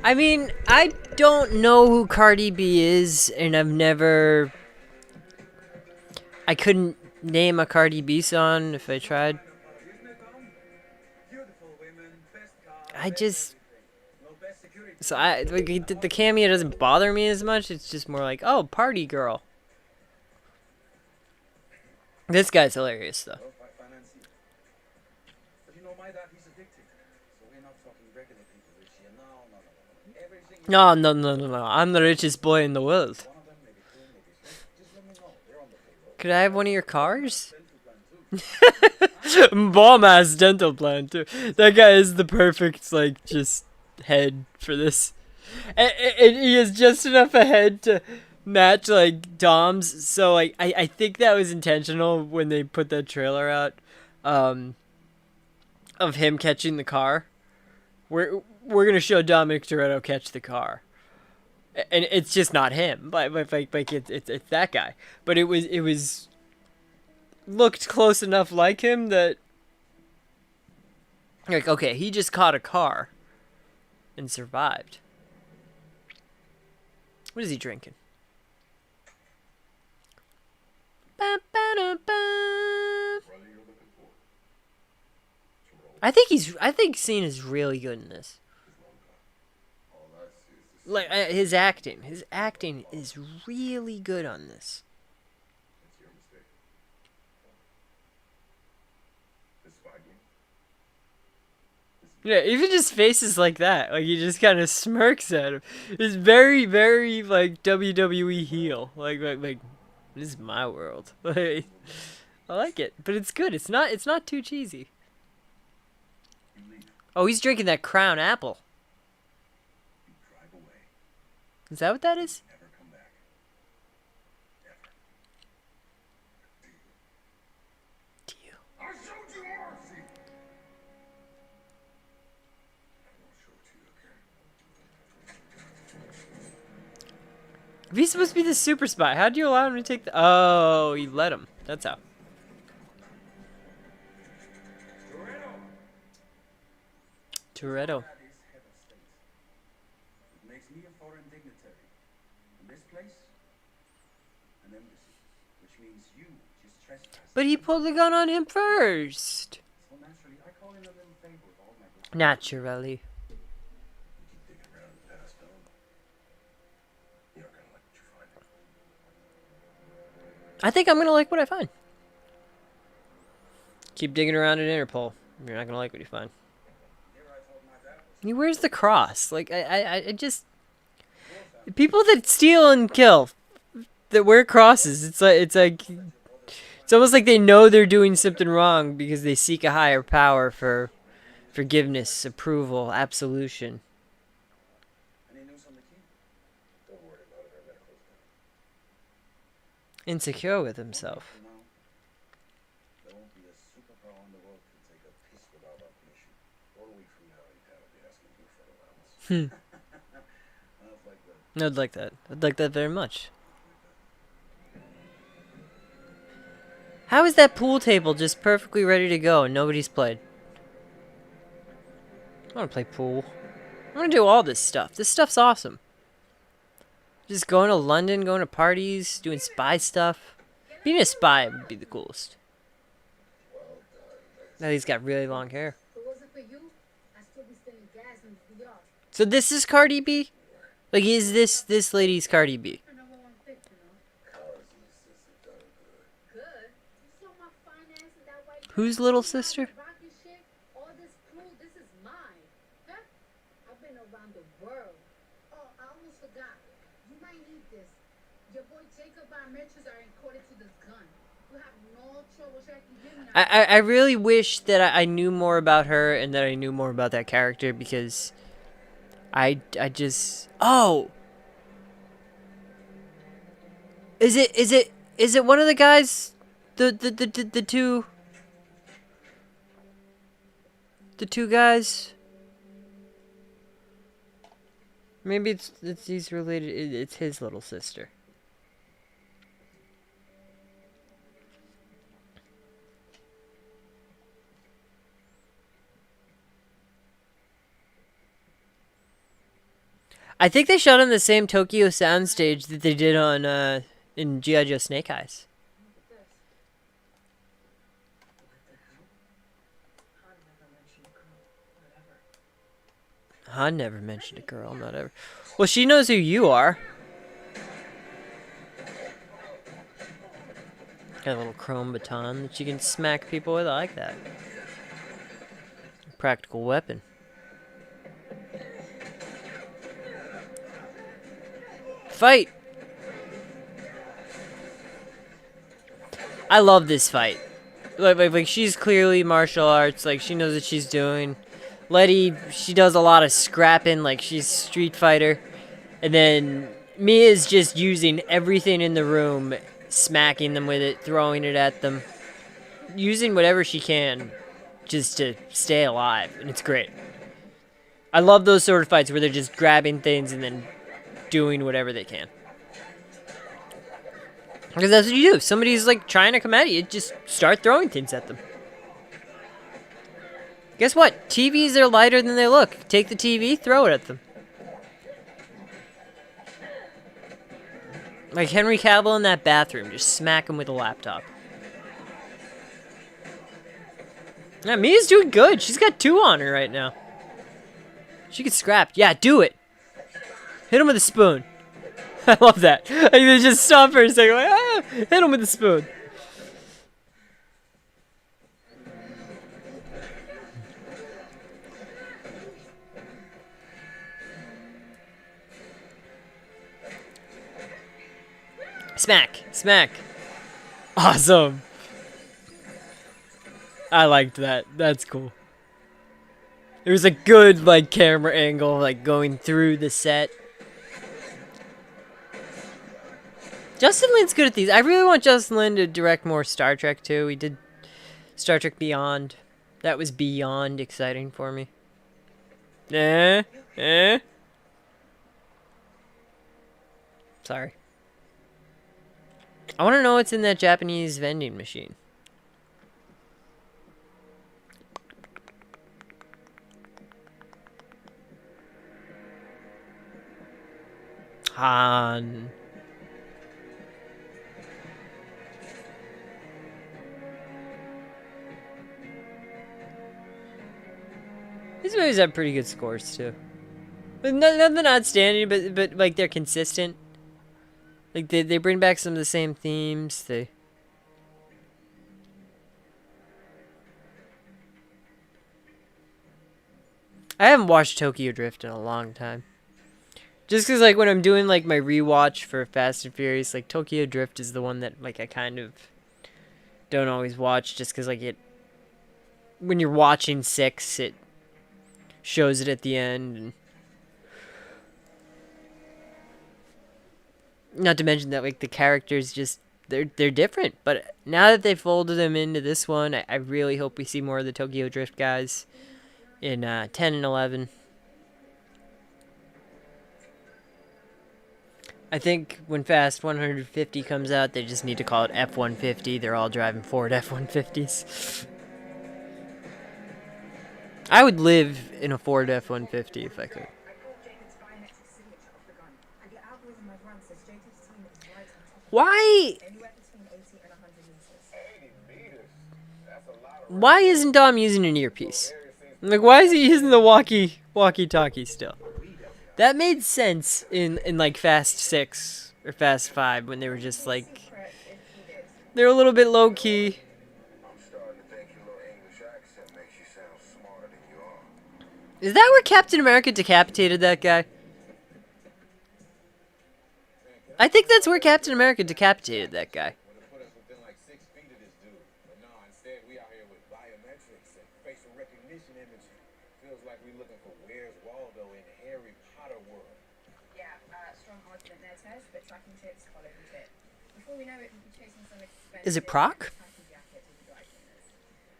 I mean, I don't know who Cardi B is, and I couldn't name a Cardi B song if I tried. I just. So like, the cameo doesn't bother me as much. It's just more like, oh, party girl. This guy's hilarious though. But you know, my dad, he's addicted. So we're not talking regular people rich here. No. Everything No. I'm the richest boy in the world. one of them, maybe two, maybe three. Just let me know. They're on the payroll. Could I have one of your cars? Dental plan too. Bomb ass dental plan too. That guy is the perfect like just head for this. And he has just enough a head to match like Dom's. So like I think that was intentional when they put that trailer out, of him catching the car. We're gonna show Dominic Toretto catch the car, and it's just not him, but like it's that guy. But it was looked close enough like him that like okay, he just caught a car and survived. What is he drinking? Brother you're looking for. To roll. I think Cena is really good in this. All I see is the Like his acting is really good on this. That's your mistake. This spy game. Yeah, even just faces like that, like he just kind of smirks at him. It's very, very like WWE heel. Like this is my world. Like, I like it, but it's good. It's not too cheesy. You leave. Oh, he's drinking that Crown Apple. You drive away. Is that what that is? Never come back. Ever. Deal. I showed you mercy. I won't show it to you again. If he's supposed to be the super spy, how do you allow him to take the? Oh, you let him. That's how. Toretto. That is head of state. It makes me a foreign dignitary. In this place, an embassy, which means you just trespass. But he pulled the gun on him first. So naturally, I call in a little favor with all my good. Naturally. You keep digging around the past, Dom. You're not gonna like what you find. I think I'm gonna like what I find. Keep digging around at Interpol. You're not gonna like what you find. Here I thought my dad was. He wears the cross. Like I just people that steal and kill that wear crosses. It's almost like they know they're doing something wrong because they seek a higher power for forgiveness, approval, absolution. Any news on the key? Don't worry about it. Our medical's done. Insecure with himself. No, Enough like that. I'd like that. I'd like that very much. How is that pool table just perfectly ready to go and nobody's played? I want to play pool. I want to do all this stuff. This stuff's awesome. Just going to London, going to parties, doing spy stuff. Being a spy would be the coolest. Now he's got really long hair. If it wasn't for you, I'd still be stealing gas in the yard. So this is Cardi B? Like, is this lady's Cardi B? The number one pick, you know. Good. You saw my fine ass in that white Who's dress? little You know how sister? to rock your shit? All this crew, this is mine. Huh? I've been around the world. Oh, I almost forgot. You might need this. Your boy Jacob biometrics are encoded to this gun. You have no trouble tracking him now. I really wish that I knew more about her and that I knew more about that character because I just is it one of the guys the two guys? Maybe it's he's related. It's his little sister. I think they shot on the same Tokyo soundstage that they did on in G.I. Joe Snake Eyes. I never mentioned a girl, not ever. Well, she knows who you are. Got a little chrome baton that you can smack people with. I like that. Practical weapon. Fight! I love this fight. Like she's clearly martial arts. Like, she knows what she's doing. Letty, she does a lot of scrapping. Like, she's Street Fighter. And then Mia's just using everything in the room, smacking them with it, throwing it at them. Using whatever she can just to stay alive. And it's great. I love those sort of fights where they're just grabbing things and then doing whatever they can. Because that's what you do. If somebody's like trying to come at you, just start throwing things at them. Guess what? TVs are lighter than they look. Take the TV, throw it at them. Like Henry Cavill in that bathroom, just smack him with a laptop. Yeah, Mia's doing good. She's got 2 on her right now. She could scrap. Yeah, do it. Hit him with a spoon. I love that. Like, they just stop for a second. Like, ah, hit him with a spoon. Smack. Smack. Awesome. I liked that. That's cool. There was a good, like, camera angle, like, going through the set. Justin Lin's good at these. I really want Justin Lin to direct more Star Trek, too. He did Star Trek Beyond. That was beyond exciting for me. Sorry. I want to know what's in that Japanese vending machine. Han. These movies have pretty good scores too. But nothing outstanding, but like they're consistent. Like they bring back some of the same themes. I haven't watched Tokyo Drift in a long time. Just because, like, when I'm doing, like, my rewatch for Fast and Furious, like, Tokyo Drift is the one that, like, I kind of don't always watch just because, like, when you're watching 6, it shows it at the end. And not to mention that, like, the characters just, they're different. But now that they folded them into this one, I really hope we see more of the Tokyo Drift guys in 10 and 11. I think when Fast 150 comes out, they just need to call it F-150. They're all driving Ford F-150s. I would live in a Ford F-150 if I could. I pulled Jacob's biometric signature off the gun, and the algorithm I've run says Jacob's team is right on top of it. Why? Anywhere between 80 and 100 meters. 80 meters. That's a lot of Why isn't Dom using an earpiece? Like, why is he using the walkie-talkie still? That made sense in like Fast 6 or Fast 5 when they were just like, Secret if he did. they're a little bit low-key. I'm starting to think your little English accent makes you sound smarter than you are. Is that where Captain America decapitated that guy? I think that's where Captain America decapitated that guy. Want to put us within like 6 feet of this dude. But no, instead we out here with biometrics and facial recognition imagery. Feels like we looking for Where's Waldo in Harry Potter world. Yeah, strong argument there, Tej, but tracking chips follow the tip. Before we know it, we'll be chasing some expensive... Is it Proc? tracking jacket to the dry cleaners.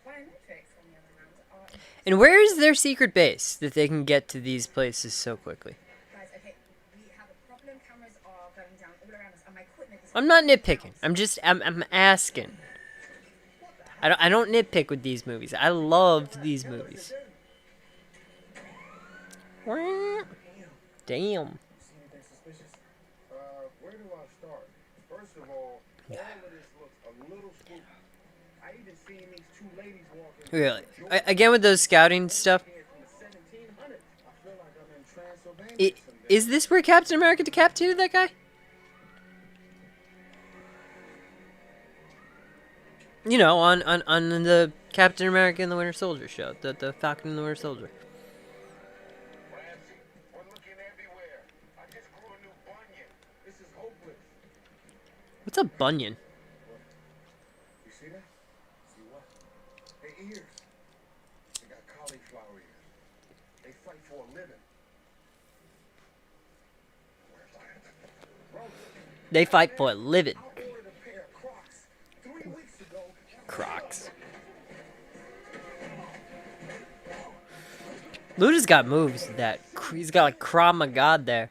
Biometrics, on the other hand, are... And where is their secret base that they can get to these places so quickly? Guys, okay, we have a problem. Cameras are going down all around us, and my equipment is... I'm not nitpicking. I'm asking. I don't nitpick with these movies. I love these movies. Damn. See anything suspicious? Where do I start? First of all of this looks a little spooky. I even seen these two ladies walking. Really? Again with those scouting stuff. From the 1700s. I feel like I'm in Transylvania. Is this where Captain America decapitated that guy? You know, on the Captain America and the Winter Soldier show, the Falcon and the Winter Soldier. Ramsey, we're looking everywhere. I just grew a new bunion. This is hopeless. What's a bunion? You see that? See what? Their ears. They got cauliflower ears. They fight for a living. Where's that? Bro, They fight for a living. I ordered a pair of Crocs 3 weeks ago. Crocs. Luda's got moves that he's got like Krav Maga there.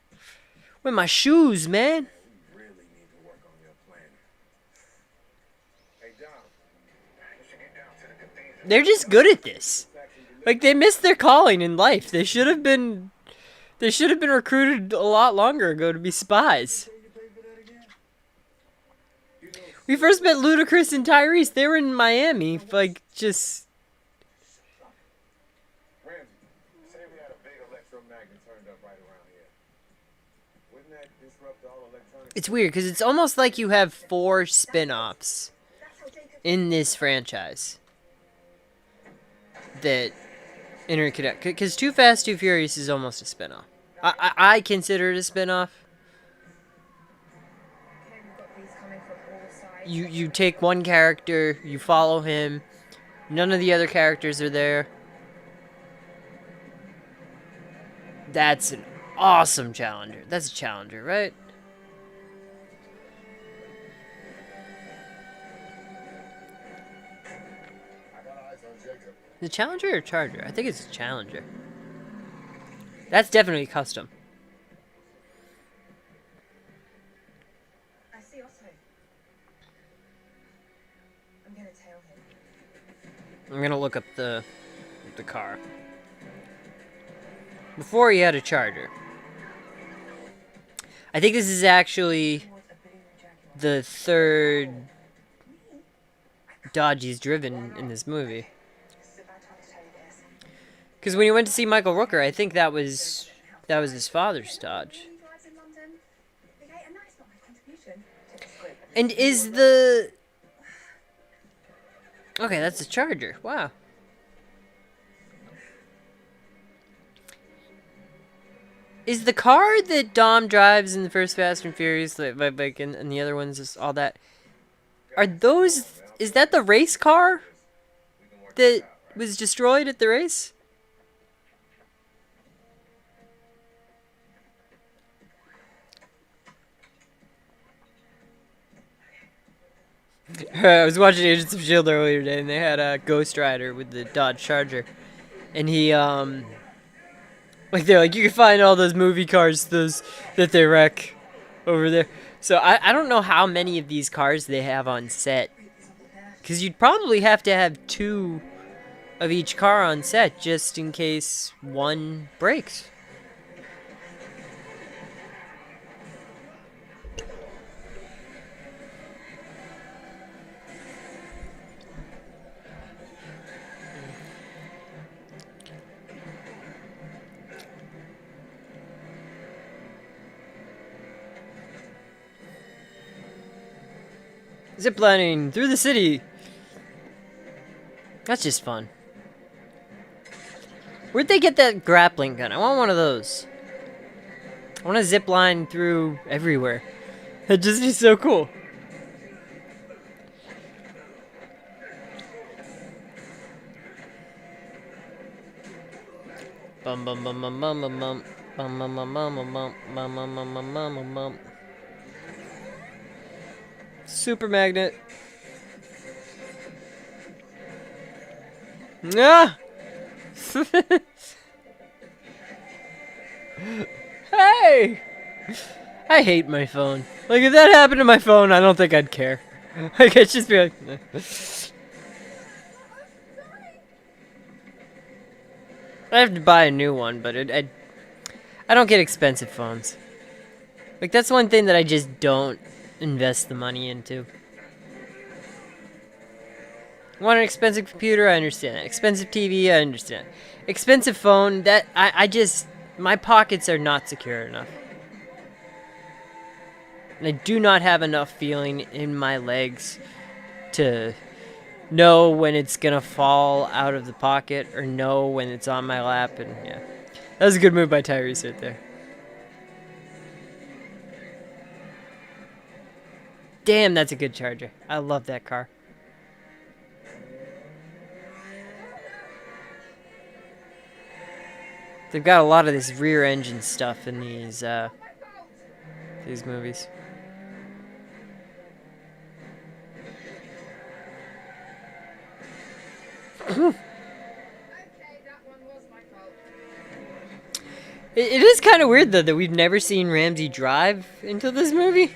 With my shoes, man. We really need to work on your plan. Hey, Dom. You should get down to the cathedral. They're just good at this. Like they missed their calling in life. They should have been recruited a lot longer ago to be spies. We first met Ludacris and Tyrese. They were in Miami, like just. Ramsey, say we had a big electromagnet turned up right around here. Wouldn't that disrupt all electronic? It's weird because it's almost like you have 4 spin-offs That's how Jacob... in this franchise that interconnect. Because Too Fast, Too Furious is almost a spin-off. I consider it a spin-off. Okay, we've got these coming from all sides. You take one character, you follow him. None of the other characters are there. That's an awesome Challenger. That's a Challenger, right? I got eyes on Jacob. The Challenger or Charger? I think it's a Challenger. That's definitely custom. I see Otto. I'm gonna tail him. I'm gonna look up the car. Before he had a Charger. I think this is actually Towards a blue Jaguar. the 3rd Dodge he's driven in this movie. This is a bad time to tell you this. Because when he went to see Michael Rooker, I think that was his father's Dodge. He drives in London. Okay, and that's not my contribution to this group. And is the... Okay, that's a Charger. Wow. Is the car that Dom drives in the first Fast and Furious, like and the other ones, is all that... Are those... Is that the race car that was destroyed at the race? I was watching Agents of S.H.I.E.L.D. earlier today, and they had a Ghost Rider with the Dodge Charger. And he, like, they're like, you can find all those movie cars, those, that they wreck. over there. So I don't know how many of these cars they have on set. Because you'd probably have to have 2 of each car on set just in case one breaks. Ziplining through the city. That's just fun. Where'd they get that grappling gun? I want one of those. I want to zip line through everywhere. That'd just be so cool. Bum bum bum bum bum bum bum bum bum bum bum bum bum bum bum bum bum bum bum. Super magnet. Ah! Hey! I hate my phone. Like, if that happened to my phone, I don't think I'd care. Like, I'd just be like... I have to buy a new one, but I don't get expensive phones. Like, that's one thing that I just don't invest the money into. Want an expensive computer? I understand that. Expensive TV? I understand. Expensive phone? That, I just... My pockets are not secure enough. And I do not have enough feeling in my legs to know when it's gonna fall out of the pocket or know when it's on my lap. And yeah, that was a good move by Tyrese right there. Damn, that's a good Charger. I love that car. They've got a lot of this rear engine stuff in these movies. It is kind of weird though that we've never seen Ramsey drive into this movie.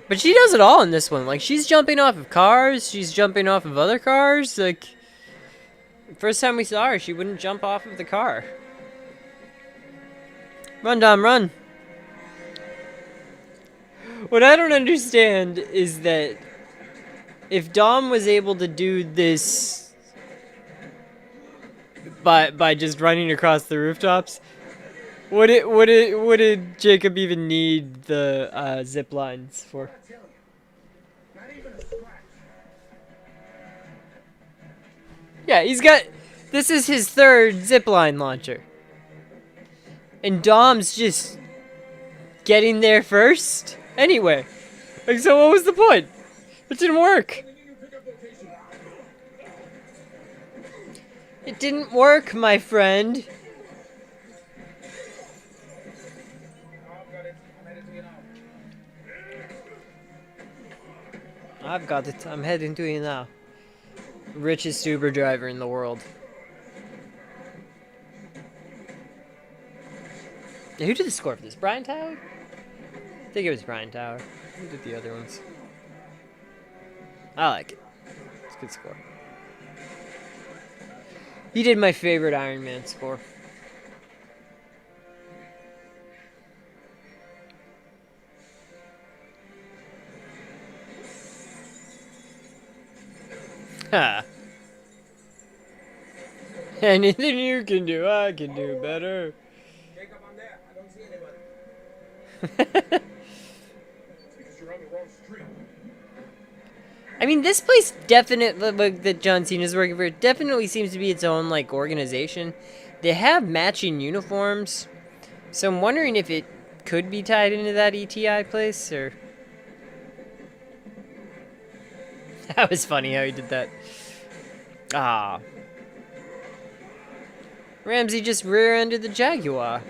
But she does it all in this one. Like, she's jumping off of cars, she's jumping off of other cars. Like, first time we saw her, she wouldn't jump off of the car. Run, Dom, run. What I don't understand is that if Dom was able to do this by just running across the rooftops, would did Jacob even need the zip lines for? Not even a scratch. Yeah, he's got. This is his 3rd zipline launcher, and Dom's just getting there first. Anyway, like, so what was the point? It didn't work. It didn't work, my friend. I've got it. I'm heading to you now. Richest Uber driver in the world. Yeah, who did the score for this? Brian Tower? I think it was Brian Tower. Who did the other ones? I like it. It's a good score. He did my favorite Iron Man score. Ha. Anything you can do, I can do better. Jacob, I'm there. I don't see anybody. It's because you're on the wrong street. I mean, this place definitely, like, that John Cena's working for, definitely seems to be its own, like, organization. They have matching uniforms, so I'm wondering if it could be tied into that ETI place, or... That was funny how he did that. Ah. Ramsey just rear-ended the Jaguar.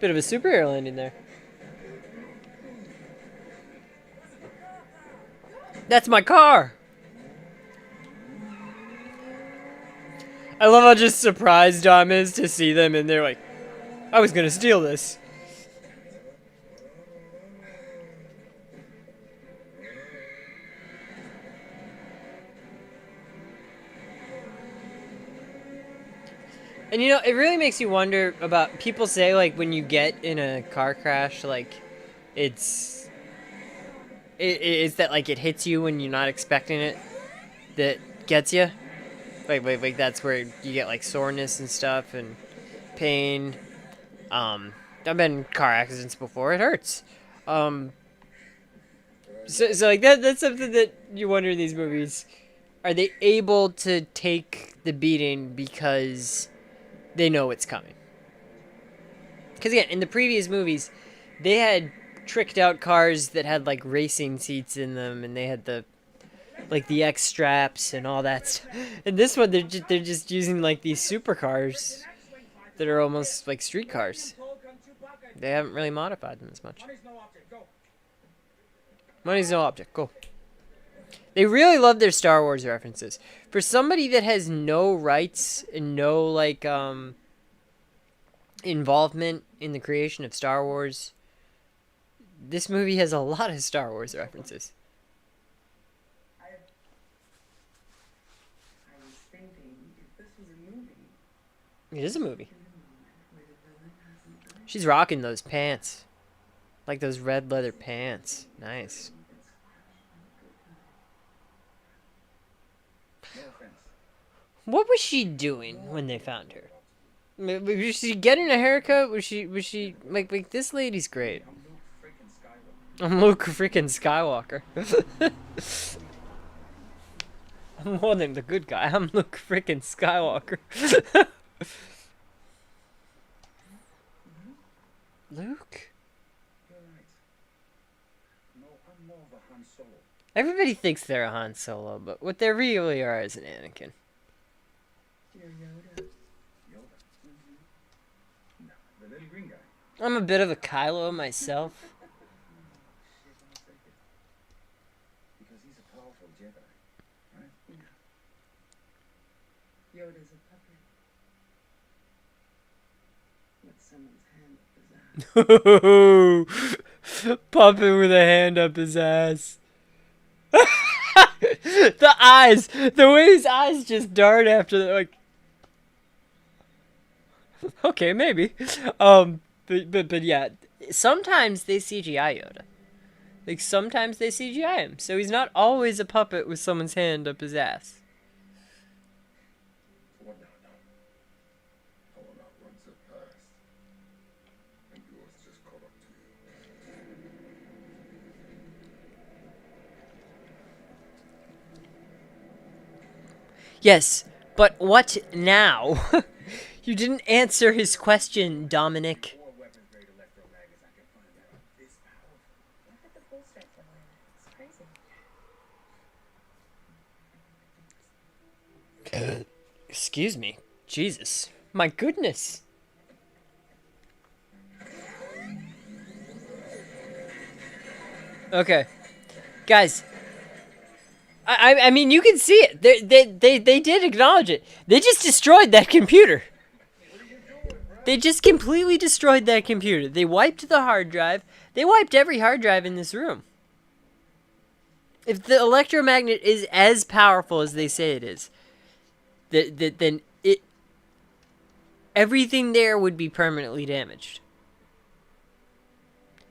Bit of a superhero landing there. That's my car! I love how just surprised Dom is to see them, and they're like, I was gonna steal this. And you know, it really makes you wonder about people say like when you get in a car crash, like it's it's that like it hits you when you're not expecting it that gets you. Like that's where you get like soreness and stuff and pain. I've been in car accidents before. It hurts. Um, so like that's something that you wonder in these movies. Are they able to take the beating because they know it's coming? Because again, in the previous movies, they had tricked out cars that had like racing seats in them, and they had the like the X straps and all that stuff. In this one, they're just using like these supercars that are almost like street cars. They haven't really modified them as much. Money's no object. Go. They really love their Star Wars references. For somebody that has no rights and no like involvement in the creation of Star Wars, this movie has a lot of Star Wars references. I was thinking, if this was a movie, It is a movie. in a moment where the villain hasn't done She's rocking those pants. Like those red leather pants. Nice. No offense. What was she doing when they found her? Was she getting a haircut? Was she like this lady's great. I'm Luke freaking Skywalker. I'm Luke freaking Skywalker. I'm more than the good guy. I'm Luke freaking Skywalker. Luke? You're right. No, I'm more of a Han Solo. Everybody thinks they're a Han Solo, but what they really are is an Anakin. You're Yoda. Yoda. No, the little green guy. I'm a bit of a Kylo myself. Shit, I'll take it. Because he's a powerful Jedi, right? Yoda's a puppet. With someone's hand up his ass. Puppet with a hand up his ass. The eyes, the way his eyes just dart after that, like. Okay, maybe. But yeah, sometimes they CGI Yoda. Like sometimes they CGI him, so he's not always a puppet with someone's hand up his ass. What now, Dom? I will not run so fast. And yours just caught up to you. Yes, but what now? You didn't answer his question, Dominic. More weapons grade electromagnets I can find that are this powerful. Look at the pull strength on it. It's crazy. Excuse me. Jesus. My goodness. Okay. Guys. I mean, you can see it. They did acknowledge it. They just destroyed that computer. They just completely destroyed that computer. They wiped the hard drive. They wiped every hard drive in this room. If the electromagnet is as powerful as they say it is, then everything there would be permanently damaged.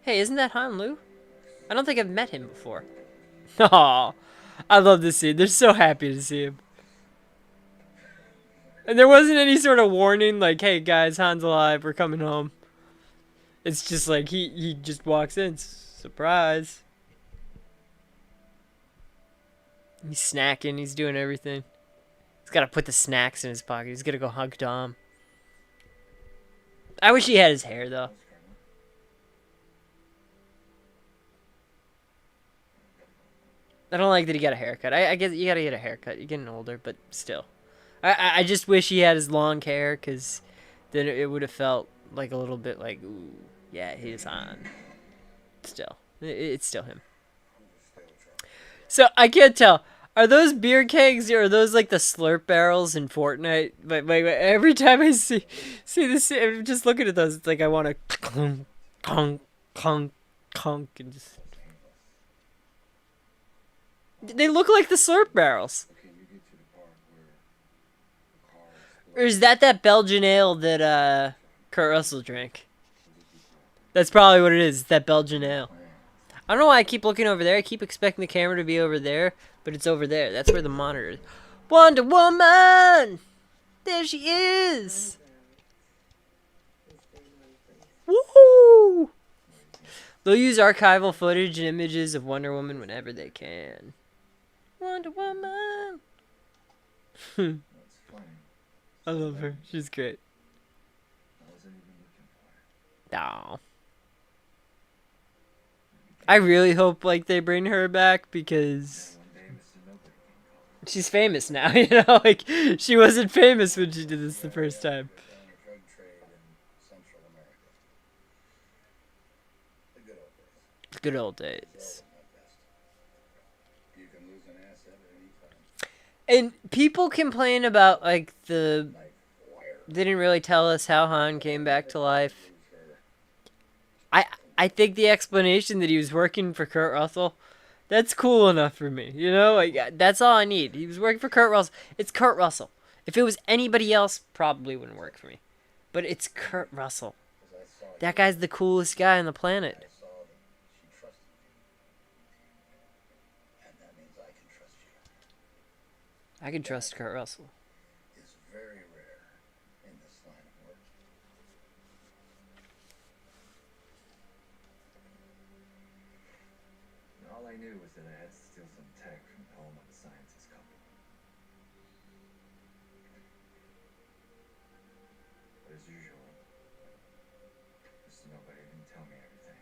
Hey, isn't that Han Lu? I don't think I've met him before. Aw, I love this scene. They're so happy to see him. And there wasn't any sort of warning like, hey guys, Han's alive, we're coming home. It's just like he just walks in. Surprise. He's snacking, he's doing everything. He's gotta put the snacks in his pocket. He's gonna go hug Dom. I wish he had his hair though. I don't like that he got a haircut. I guess you gotta get a haircut. You're getting older, but still. I just wish he had his long hair, because then it would have felt like a little bit like, ooh, yeah, he's on. Still. It's still him. So, I can't tell. Are those beer kegs or are those like the slurp barrels in Fortnite? But every time I see this, I'm just looking at those. It's like I want to clunk, clunk, clunk, clunk, and just. They look like the slurp barrels. Okay, you get to the part where the car Or explodes. is that Belgian ale that Kurt Russell drank? That's probably what it is. That Belgian ale. I don't know why I keep looking over there. I keep expecting the camera to be over there, but it's over there. That's where the monitor is. Wonder Woman! There she is! Woohoo! They'll use archival footage and images of Wonder Woman whenever they can. Wonder Woman! That's funny. I love her. She's great. I wasn't even looking for it. Aw. I really hope like they bring her back because One day, Mr. Nobody came calling. she's famous now, you know? Like, she wasn't famous when she did this the first time. Down the drug trade in Central America. The good old days. Good old days. It's all at best. You can lose an asset at any time. And people complain about like the Knife wire. they didn't really tell us how Han came back to life. Lose her. I think the explanation that he was working for Kurt Russell, that's cool enough for me. You know, like that's all I need. He was working for Kurt Russell. It's Kurt Russell. If it was anybody else, probably wouldn't work for me. But it's Kurt Russell. 'Cause I saw That guy's the coolest guy on the planet. I saw that she trusted you. And that means I can trust you. I can trust Kurt Russell. It's very rare in this line of work. And all I knew was that I had to steal some tech from the home of a scientist couple. But as usual, Mr. Nobody didn't tell me everything.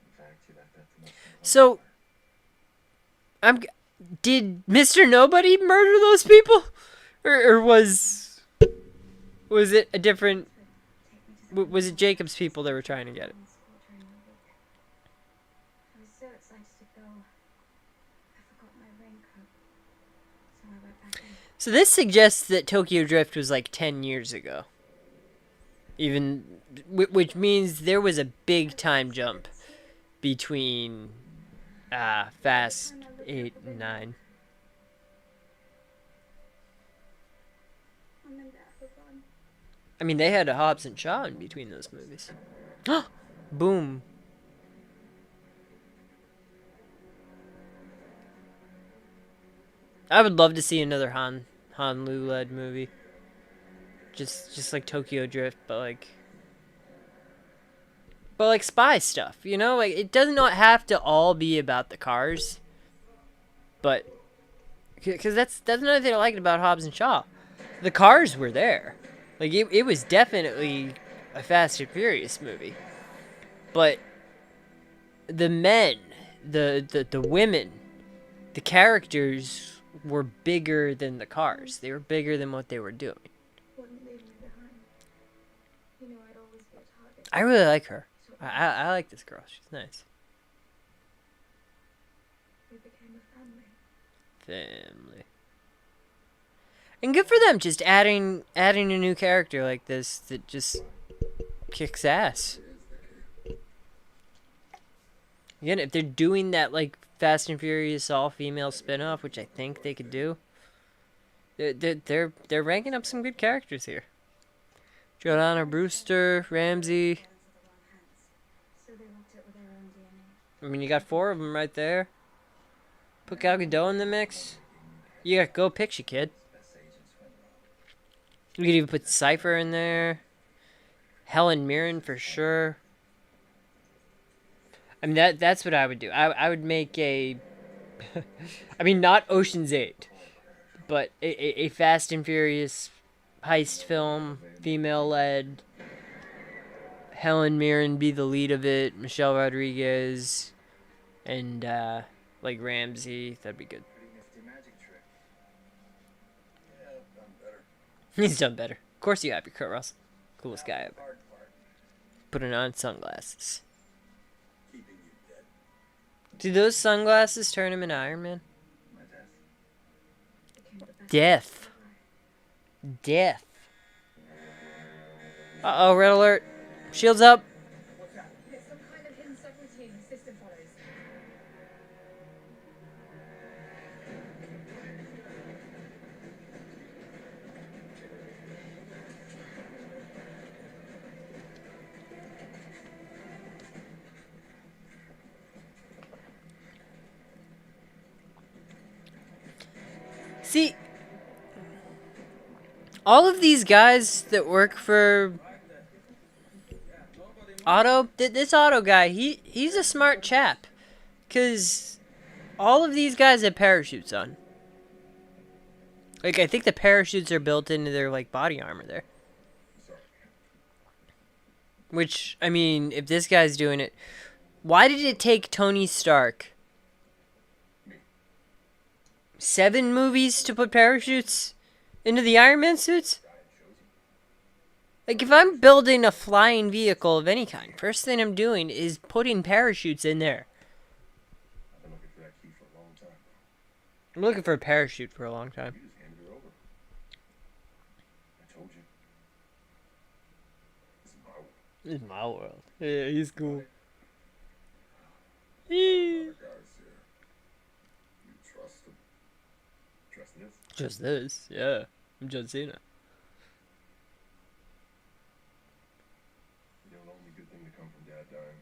In fact, he left that to most of the So- Did Mr. Nobody murder those people? Or was it a different was it Jacob's people that were trying to get it? I was so excited to go. I forgot my raincoat. So I went back in. So this suggests that Tokyo Drift was like 10 years ago. Even which means there was a big time jump between Fast 8 and 9. Mum and Dad were gone. I mean, they had a Hobbs and Shaw in between those movies. Boom. I would love to see another Han Lu led movie. Just like Tokyo Drift, but like spy stuff, you know? Like it does not have to all be about the cars. But cuz that's another thing I liked about Hobbs and Shaw. The cars were there. Like it was definitely a Fast and Furious movie. But the men, the women, the characters were bigger than the cars. They were bigger than what they were doing. Wouldn't leave me behind. You know I'd always be a target. I really like her. I like this girl. She's nice. We became a family. Family. And good for them just adding a new character like this that just kicks ass. Again, if they're doing that like Fast and Furious all female spin-off, which I think they could do, they're ranking up some good characters here. Jordana Brewster, Ramsey. So they left it with their own DNA. I mean, you got 4 of them right there. Put Gal Gadot in the mix. You got Go Picture Kid. best agents went wrong. You could even put Cypher in there. Helen Mirren for sure. I mean, that's what I would do. I would make a... I mean, not Ocean's 8. But a Fast and Furious heist film. Female-led. Helen Mirren be the lead of it. Michelle Rodriguez. And, like, Ramsey. That'd be good. Pretty nifty magic trick. Yeah, I've done better. He's done better. Of course you have your Kurt Russell. Coolest guy Now ever. the hard part, Putting on sunglasses. keeping you dead. Do those sunglasses turn him into Iron Man? My death. became the best Death. of life. Death. Uh-oh, red alert. Shields up. What's that? It's some kind of hidden subroutine the system follows. See, all of these guys that work for Otto, this Otto guy, he's a smart chap. Because all of these guys have parachutes on. Like, I think the parachutes are built into their, like, body armor there. Sorry. Which, I mean, if this guy's doing it, why did it take Tony Stark 7 movies to put parachutes into the Iron Man suits? Like, if I'm building a flying vehicle of any kind, first thing I'm doing is putting parachutes in there. I've been looking for that key for a long time. I'm looking for a parachute for a long time. You just handed her over. I told you. This is my world. This is my world. Yeah, he's cool. Other guys here. You trust them. Trust this? Just this, yeah. I'm John Cena. You know the only good thing to come from Dad dying?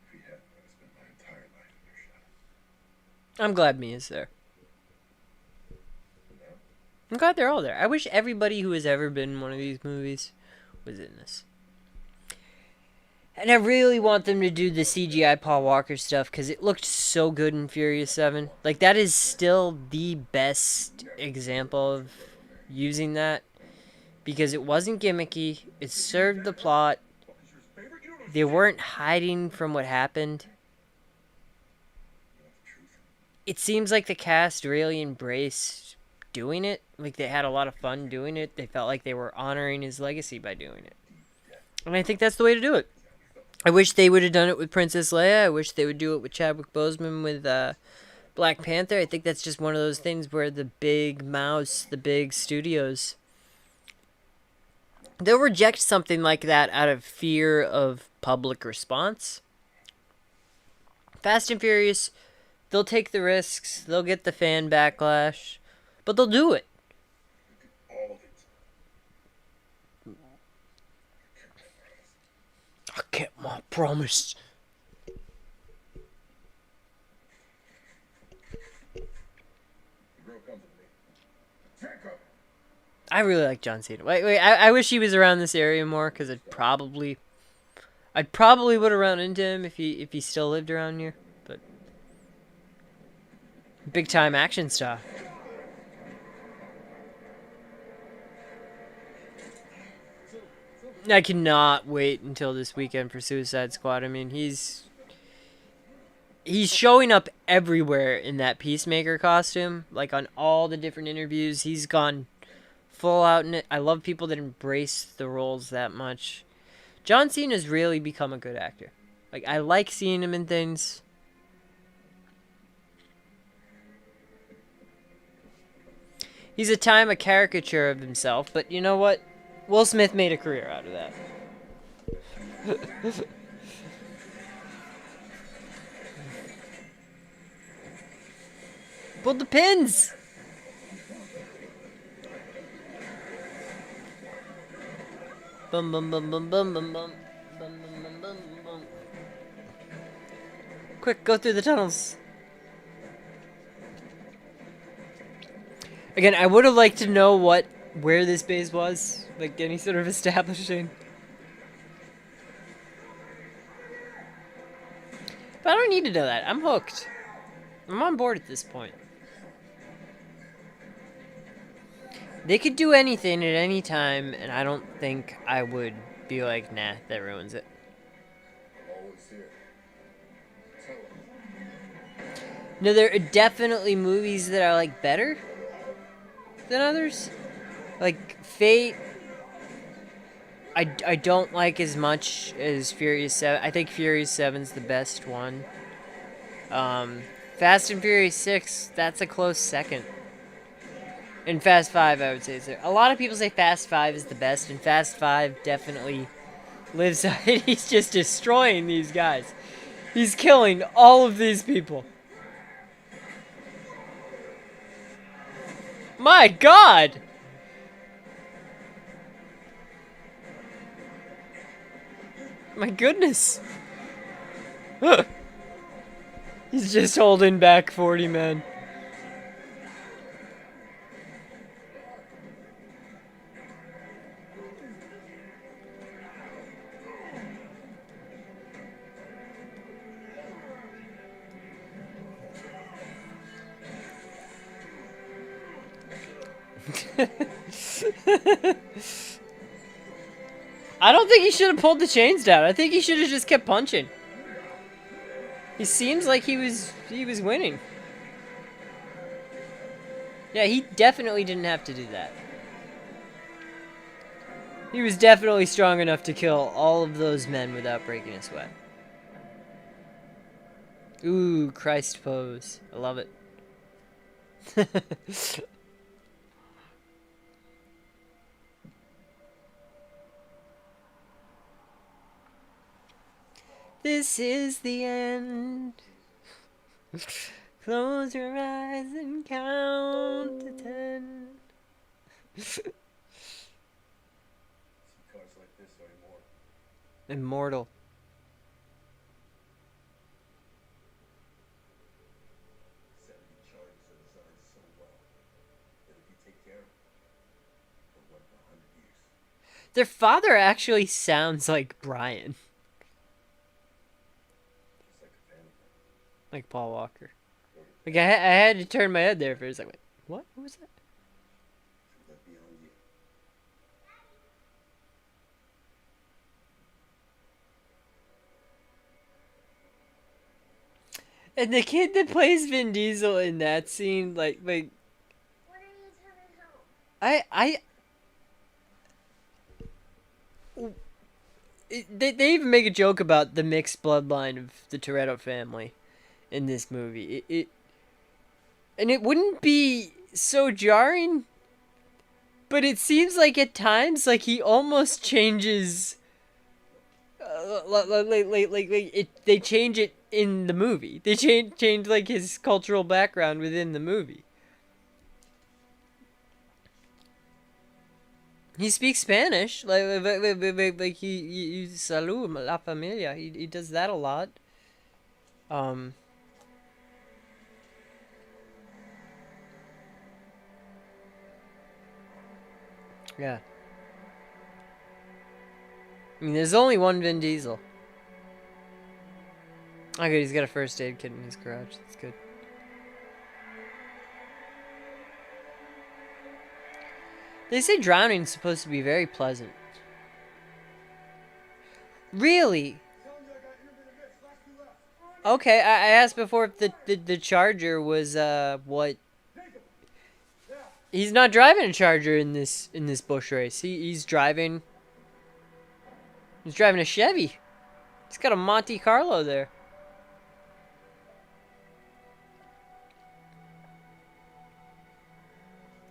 If he hadn't, I'd have spent my entire life in your shadow. I'm glad Mia's there. But now, I'm glad they're all there. I wish everybody who has ever been in one of these movies was in this. And I really want them to do the CGI Paul Walker stuff because it looked so good in Furious 7. Like, that is still the best example of using that because it wasn't gimmicky, it served the plot, what is your favorite? You don't know they weren't hiding from what happened. the truth. It seems like the cast really embraced doing it. Like, they had a lot of fun doing it. They felt like they were honoring his legacy by doing it. And I think that's the way to do it. I wish they would have done it with Princess Leia. I wish they would do it with Chadwick Boseman with Black Panther. I think that's just one of those things where the big mouse, the big studios, they'll reject something like that out of fear of public response. Fast and Furious, they'll take the risks, they'll get the fan backlash, but they'll do it. All of it. I kept my promise. The girl comes with me. Jacob! I really like John Cena. Wait, I wish he was around this area more because I'd probably would have run into him if he still lived around here. But big time action star. I cannot wait until this weekend for Suicide Squad. I mean, he's showing up everywhere in that Peacemaker costume, like on all the different interviews. He's gone full out in it. I love people that embrace the roles that much. John Cena's really become a good actor. Like, I like seeing him in things. He's at time a caricature of himself, but you know what? Will Smith made a career out of that. Pull the pins! Bum bum bum bum bum bum bum. Bum bum bum bum bum. Quick, go through the tunnels. Again, I would have liked to know where this base was, like any sort of establishing. But I don't need to know that. I'm hooked. I'm on board at this point. They could do anything at any time, and I don't think I would be like, nah, that ruins it. I'm always here. Tell her. No, there are definitely movies that are like better than others. Like Fate. I don't like as much as Furious 7. I think Furious 7's the best one. Fast and Furious 6, that's a close second. And Fast 5, I would say. So a lot of people say Fast 5 is the best, and Fast 5 definitely lives. He's just destroying these guys. He's killing all of these people. My God! My goodness. He's just holding back 40 men. I don't think he should have pulled the chains down. I think he should have just kept punching. He seems like he was winning. Yeah, he definitely didn't have to do that. He was definitely strong enough to kill all of those men without breaking a sweat. Ooh, Christ pose. I love it. This is the end. Close your eyes and count to 10. See cars like this are immortal. Immortal. 70 charges are designed so well that if you take care of them, they'll work for 100 years. Their father actually sounds like Brian. Just like a family. Like Paul Walker. Like, I had to turn my head there for a second. Wait, what? What was that? Should that be on you? And the kid that plays Vin Diesel in that scene, like, When are you coming home? they even make a joke about the mixed bloodline of the Toretto family in this movie. And it wouldn't be so jarring, but it seems like at times, like, he almost changes. They change it in the movie. They change like his cultural background within the movie. He speaks Spanish, like he salud la familia. He does that a lot. Yeah. I mean, there's only one Vin Diesel. Oh, good, he's got a first aid kit in his garage. That's good. They say drowning's supposed to be very pleasant. Really? Okay, I asked before if the Charger was what. He's not driving a Charger in this bush race. He's driving a Chevy. He's got a Monte Carlo there.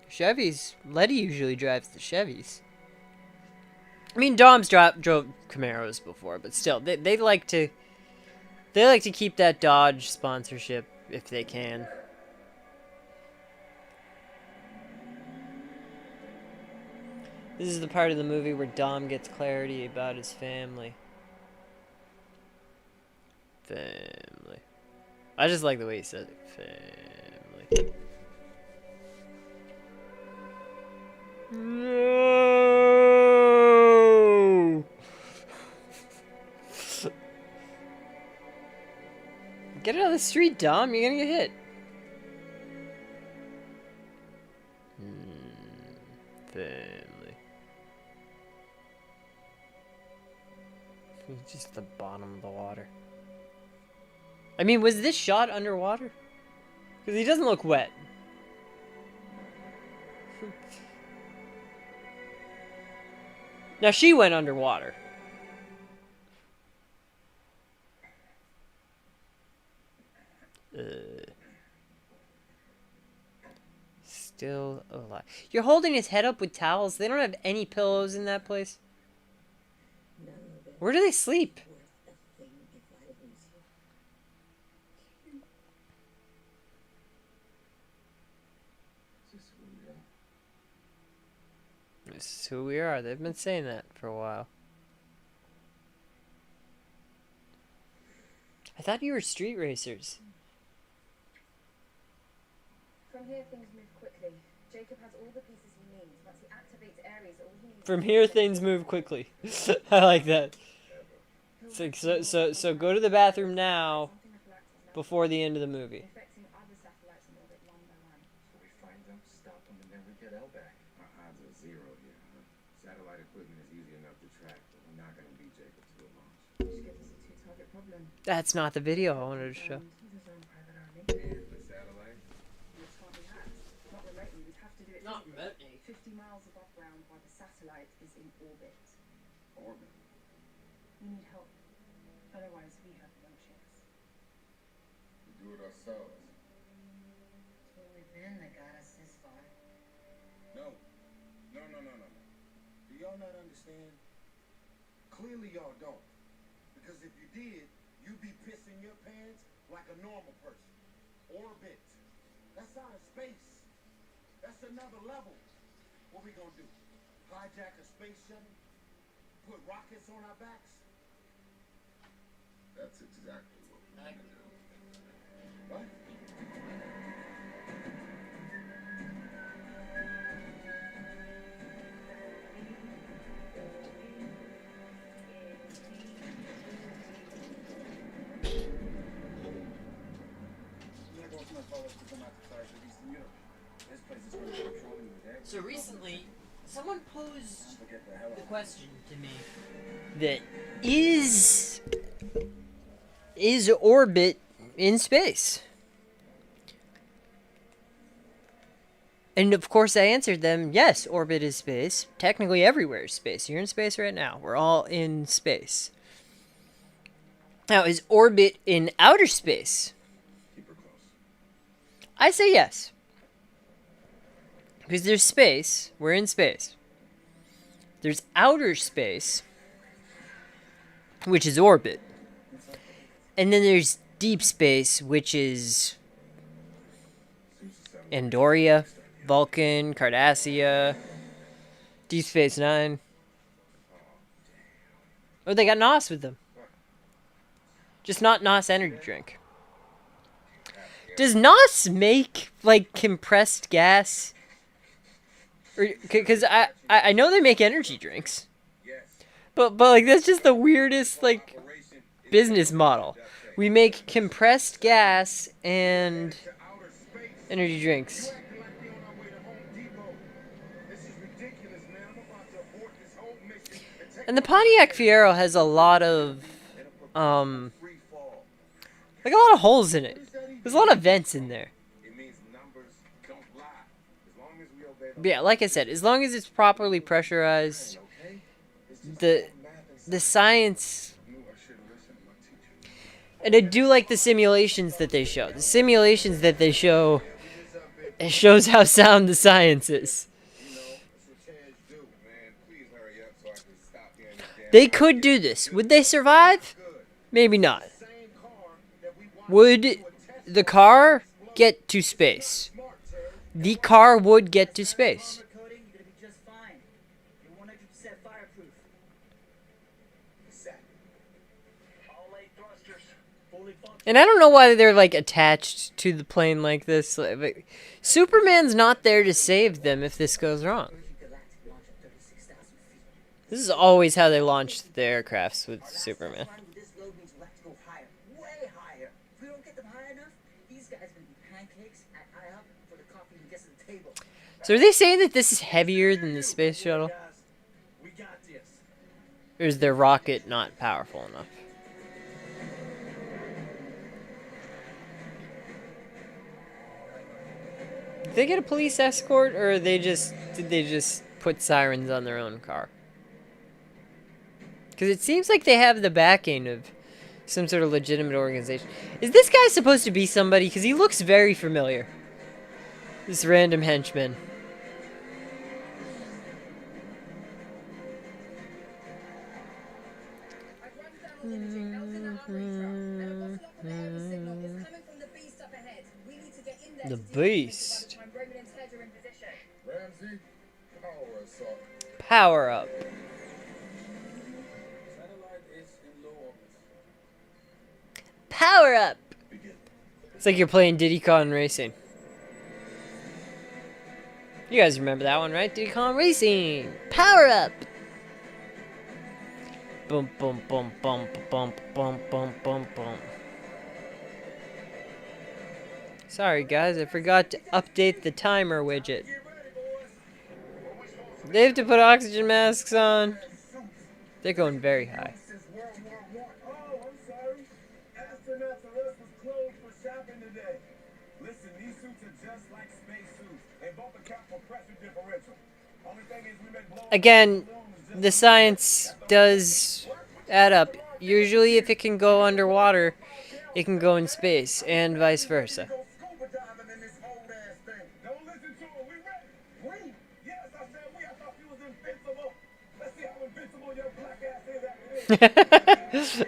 Chevys. Letty usually drives the Chevys. I mean, Dom's drove Camaros before, but still, they like to keep that Dodge sponsorship if they can. This is the part of the movie where Dom gets clarity about his family. Family. I just like the way he says it. Family. No! Get out of the street, Dom. You're gonna get hit. Family. Just the bottom of the water. I mean, was this shot underwater? Because he doesn't look wet. Now she went underwater. Still alive. You're holding his head up with towels. They don't have any pillows in that place. None of it Where do they sleep? worth a thing if I lose you. It's just who we are. This is who we are. They've been saying that for a while. I thought you were street racers. From here, things move quickly. Jacob has all the pieces he needs. Once he activates areas, all he needs. From here, things move quickly. I like that. So go to the bathroom now Something of Galactus now, before the end of the movie. infecting other satellites in orbit one by one. So we find them, stop them, and then we get Elle back. Our odds are zero here, huh? Satellite equipment is easy enough to track, but we're not gonna beat Jacob to a launch. Which gives us a two-target problem. That's not the video I wanted to show. He's his own private army. And the satellite? It can't be hacked. Not remotely. We'd have to do it. Not physically. remotely. 50 miles above ground while the satellite is in orbit. Orbit. We need help. Otherwise, we have no chance. We do it ourselves. It's where we've been that got us this far. No. No. Do y'all not understand? Clearly y'all don't. Because if you did, you'd be pissing your pants like a normal person. Orbit. That's out of space. That's another level. What we gonna do? Hijack a space shuttle? Put rockets on our backs? That's exactly what we're gonna do. What? I'm gonna go with my followers to come out to sides of Eastern Europe. This place is going to be patrolling with every. So recently, someone posed Forget the hell the out. question to me that is orbit in space? And of course I answered them, yes, orbit is space. Technically everywhere is space. You're in space right now. We're all in space. Now, is orbit in outer space? Keep her close. I say yes. Because there's space. We're in space. There's outer space, which is orbit. And then there's deep space, which is Andoria, Vulcan, Cardassia, Deep Space Nine. Oh, they got NOS with them. Just not NOS energy drink. Does NOS make, like, compressed gas? Because I know they make energy drinks. Yes. But like, that's just the weirdest, like, Operation is business model. We make compressed gas and to outer space. energy drinks. Acting like we on our way to Home Depot. This is ridiculous, man. I'm about to abort this whole mission and take And the Pontiac Fiero has a lot of, free fall. like, a lot of holes in it. There's a lot of vents in there. It means numbers don't lie. As long as we obey But yeah, like I said, as long as it's properly pressurized, okay? It's just the math and the science. I knew I should have listened to my teacher. And I do like the simulations that they show. The simulations that they show, it shows how sound the science is. You know, that's what chairs do. Man, please hurry up so I can stop hearing this damn They could do this. Would they survive? good. Maybe not. Same car that we watched Would do a test the car get to space? smart turd. The car would get to space. Armor coating, you're gonna be just fine. You're 100% fireproof. Exactly. All 8 thrusters, fully functional. And I don't know why they're, like, attached to the plane like this. Like, Superman's not there to save them if this goes wrong. Galactic launch at 36,000 feet. This is always how they launch the aircrafts with Superman. Flying with this load means we'll have to go higher, way higher. If we don't get them high enough, these guys are gonna be pancakes at IHOP before the coffee even gets to the table. So are they saying that this is heavier than the space shuttle? Guys, we got this. Or is their rocket not powerful enough? Did they get a police escort, or did they just put sirens on their own car? Because it seems like they have the backing of some sort of legitimate organization. Is this guy supposed to be somebody? Because he looks very familiar. This random henchman. I've run thermal imaging. That was in that upgrade truck. And a bottle up on the aerial signal is coming from the beast up ahead. We need to get in there The to deactivate it by beast. the time Roman and Ted are in position. Ramsey, power us up. Power up. Satellite is in low orbit. Power up. Begin. It's like you're playing Diddy Kong Racing. You guys remember that one, right? Diddy Kong Racing. Power up. Boom, boom, boom, boom, boom, boom, boom, boom, boom. Sorry, guys, I forgot to update the timer widget. They have to put oxygen masks on. They're going very high. Since World War I. Oh, I'm sorry. Astronauts or us was closed for shopping today. Listen, these suits are just like space suits. They both account for pressure differential. Only thing is we make blow Again, the science does add up. Usually, if it can go underwater, it can go in space, and vice versa. go scuba diving in this old ass thing. Don't listen to him. We ready? We? Yes, I said we. I thought you was invincible. Let's see how invincible your black ass is after this.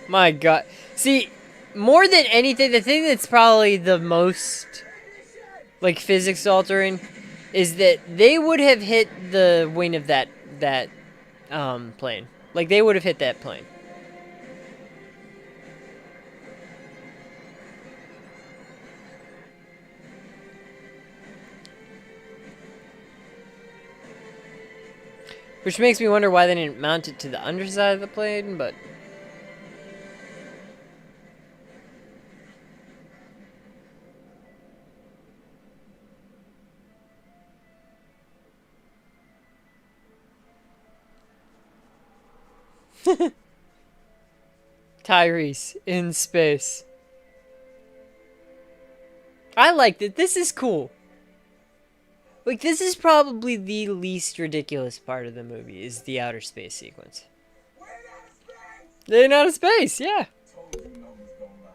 My god. See, more than anything, the thing that's probably the most, like, physics altering is that they would have hit the wing of that plane. Like, they would have hit that plane. Which makes me wonder why they didn't mount it to the underside of the plane, but... Tyrese in space. I liked it. This is cool. Like, this is probably the least ridiculous part of the movie, is the outer space sequence. We're out of space. They're in outer space, yeah. Told you numbers don't lie.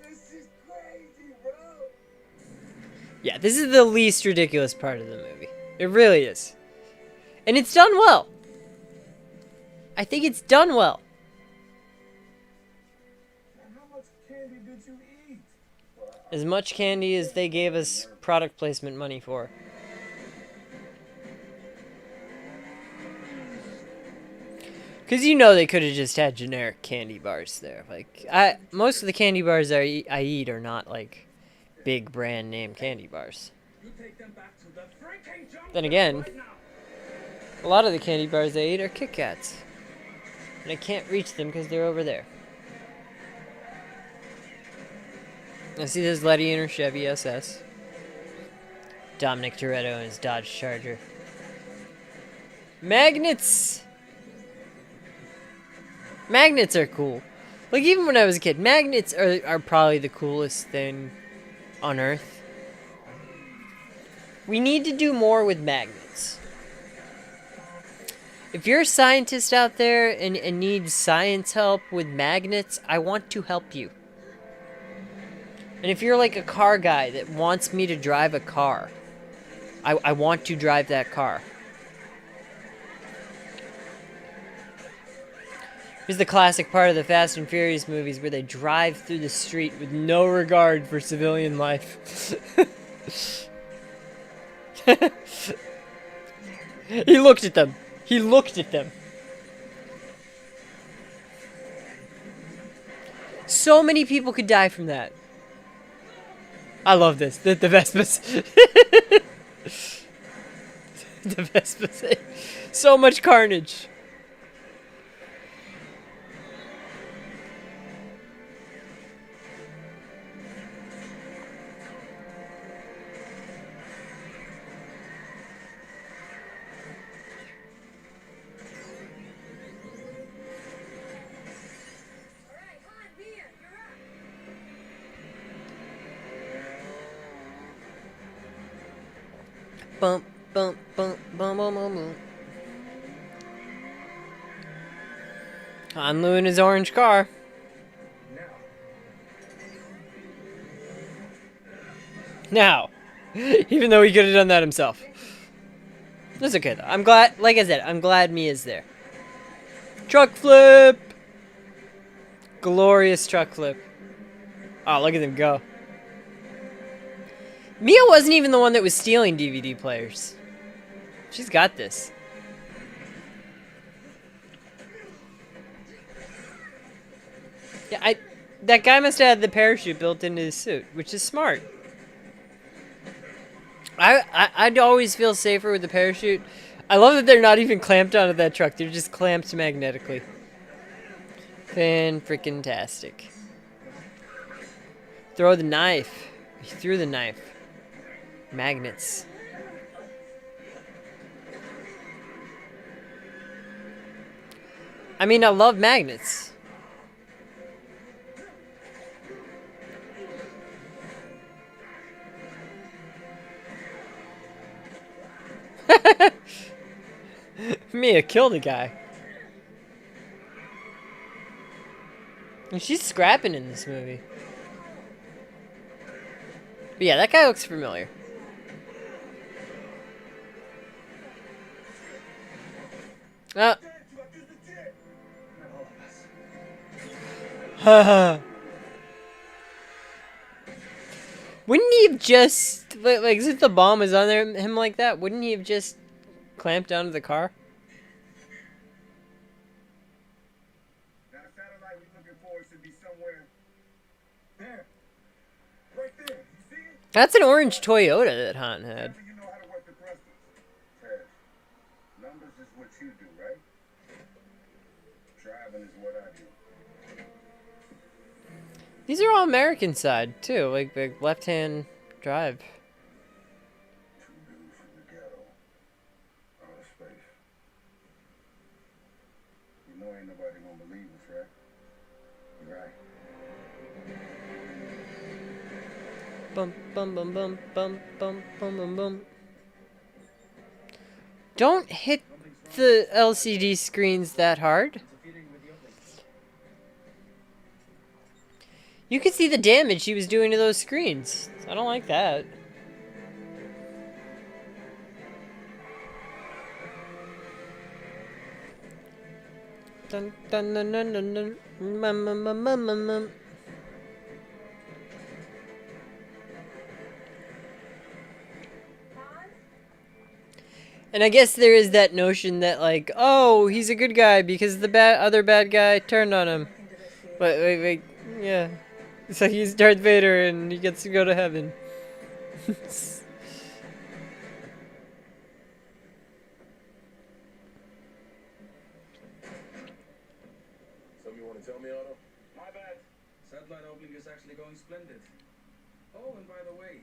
This is crazy, bro. Yeah, this is the least ridiculous part of the movie. It really is. And it's done well. I think it's done well. And how much candy did you eat? As much candy as they gave us product placement money for. Because you know they could have just had generic candy bars there. Like, most of the candy bars I eat are not, like, big brand name candy bars. You take them back to the freaking jump Then again, right now. a lot of the candy bars I eat are Kit Kats. And I can't reach them because they're over there. I see there's Letty in her Chevy SS. Dominic Toretto in his Dodge Charger. Magnets! Magnets are cool. Like, even when I was a kid, magnets are probably the coolest thing on Earth. We need to do more with magnets. If you're a scientist out there and needs science help with magnets, I want to help you. And if you're like a car guy that wants me to drive a car, I want to drive that car. Here's the classic part of the Fast and Furious movies where they drive through the street with no regard for civilian life. He looked at them. He looked at them. So many people could die from that. I love this. The Vespas. The Vespas. So much carnage. Alright, Han, Mia, you're up. Bump, bump, bump, bump, bump, bump, bump. Hanlu in his orange car. Now, even though he could have done that himself. That's okay though. I'm glad, like I said, I'm glad Mia's there. Truck flip! Glorious truck flip. Oh, look at them go. Mia wasn't even the one that was stealing DVD players. She's got this. Yeah, that guy must have had the parachute built into his suit, which is smart. I'd always feel safer with the parachute. I love that they're not even clamped onto that truck. They're just clamped magnetically. Fan-freaking-tastic. Throw the knife. He threw the knife. Magnets. I mean, I love magnets. Mia killed a guy. And she's scrapping in this movie. But yeah, that guy looks familiar. Oh. Haha. Wouldn't he have just, like, since the bomb was on him like that, wouldn't he have just clamped onto the car? Now the satellite we're looking for should be somewhere there. Right there. You see it? That's an orange Toyota that Han had. You know how to work the thrusters. Taz, numbers is what you do, right? Driving is what I do. These are all American side, too. Like, the left-hand drive. Two dudes from the ghetto. Outer space. You know ain't nobody gonna believe us, right? You're right. Bum, bum, bum, bum, bum, bum, bum, bum, bum. Don't hit the LCD screens that hard. You can see the damage he was doing to those screens. I don't like that. Dun, dun, dun, dun, dun, dun. Mum, mum, mum, mum, mum, mum. And I guess there is that notion that, like, oh, he's a good guy because the other bad guy turned on him. But wait, yeah. It's like he's Darth Vader and he gets to go to heaven. Something you want to tell me, Otto? My bad. Satellite opening is actually going splendid. Oh, and by the way,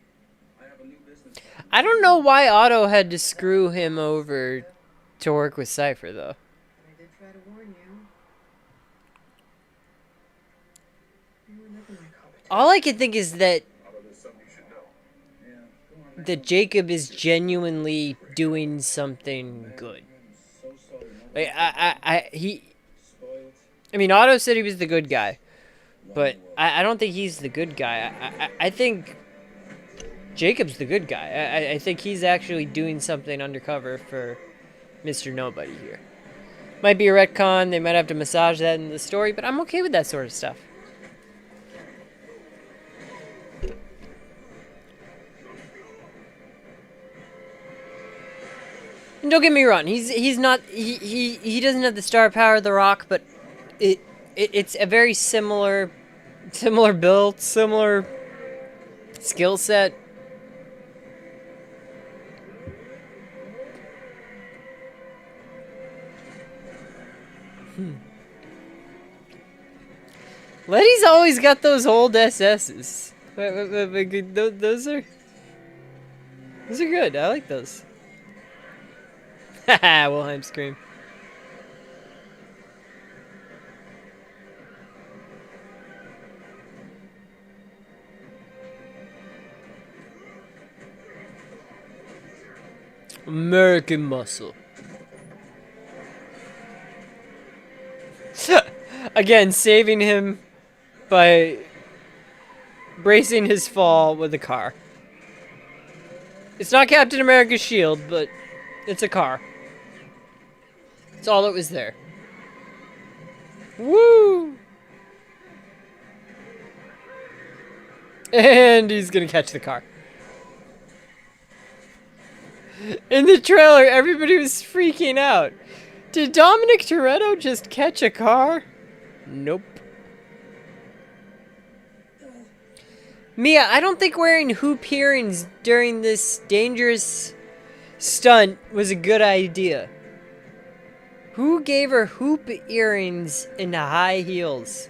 I have a new business. I don't know why Otto had to screw him over to work with Cypher, though. I did try to warn you. You were nothing like Hobbit. All I can think is that Otto, there's something you should know. Yeah, go on. that Jacob is genuinely doing something good. So sorry. Like Spoiled. I mean, Otto said he was the good guy, but I don't think he's the good guy. I think Jacob's the good guy. I think he's actually doing something undercover for Mr. Nobody here. Might be a retcon. They might have to massage that in the story, but I'm okay with that sort of stuff. And don't get me wrong, he doesn't have the star power of The Rock, but it's a very similar build, similar skill set. Letty's always got those old SS's. Those are good. I like those. Haha, Wilhelm scream. American muscle. Again, saving him by bracing his fall with a car. It's not Captain America's shield, but it's a car. It's all that was there. Woo! And he's gonna catch the car. In the trailer, everybody was freaking out. Did Dominic Toretto just catch a car? Nope. Mia, I don't think wearing hoop earrings during this dangerous stunt was a good idea. Who gave her hoop earrings and high heels?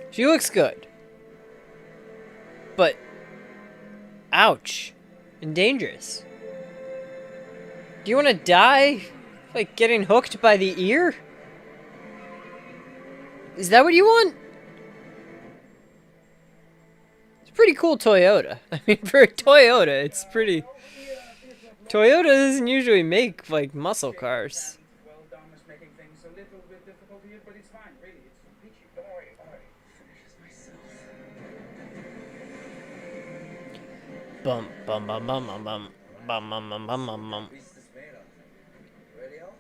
She looks good. But, ouch. And dangerous. Do you want to die? Like getting hooked by the ear? Is that what you want? It's a pretty cool Toyota. I mean, for a Toyota, it's pretty... Toyota doesn't usually make, like, muscle cars. Well, Dom is making things a little bit difficult here, but it's fine, really. It's peachy. Don't worry about it. Bum bum bum bum bum bum bum bum bum bum bum bum. Beast is made of. Ready, all?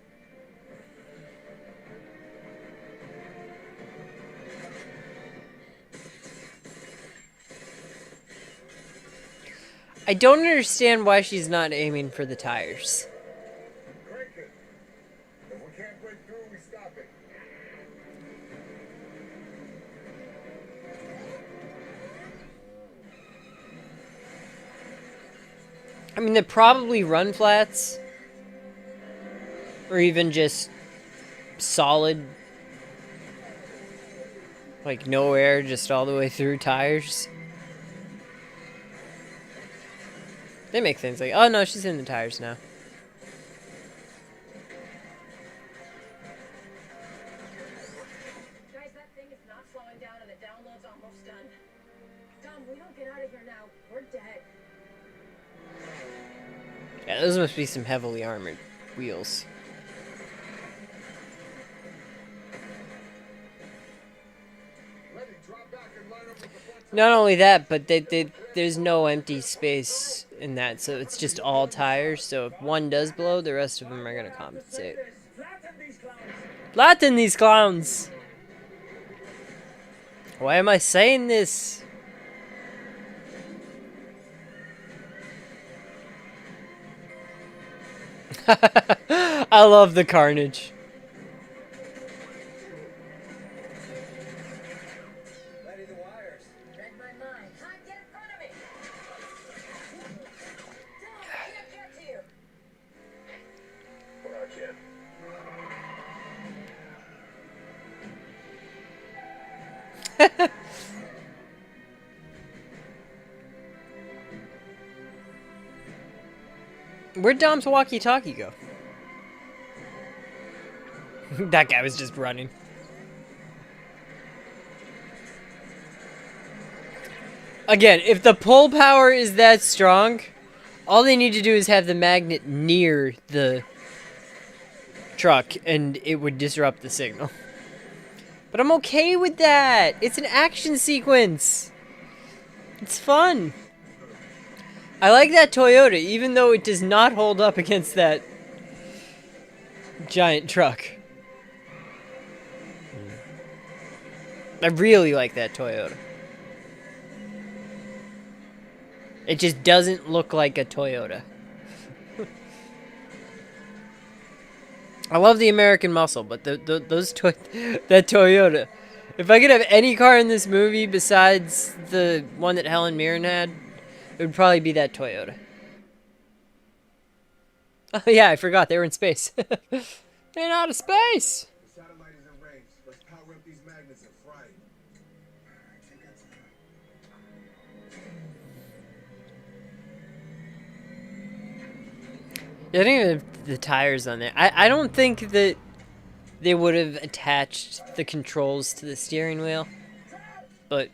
I don't understand why she's not aiming for the tires. Crank it. If we can't break through, we stop it. I mean, they probably run flats. Or even just solid. Like no air, just all the way through tires. They make things like, oh no, she's in the tires now. Guys, that thing is not slowing down and the download's almost done. Dom, we don't get out of here now. We're dead. Yeah, those must be some heavily armored wheels. Ready, drop back and line up with the front. Not only that, but there's no empty space in that, so it's just all tires. So if one does blow, the rest of them are gonna compensate. Flatten these clowns! Why am I saying this? I love the carnage. Ready the wires. Read my mind. Time, get in front of me. Dom, I can't get to you. Well, I can. Where'd Dom's walkie-talkie go? That guy was just running. Again, if the pull power is that strong, all they need to do is have the magnet near the truck and it would disrupt the signal. But I'm okay with that. It's an action sequence. It's fun. I like that Toyota, even though it does not hold up against that giant truck. I really like that Toyota. It just doesn't look like a Toyota. I love the American muscle, but that Toyota. If I could have any car in this movie besides the one that Helen Mirren had, it would probably be that Toyota. Oh yeah, I forgot they were in space. They're in outer space. The satellite is in range. Let's power up these magnets and fry it. Yeah, I think the tires on there. I don't think that they would have attached the controls to the steering wheel. But,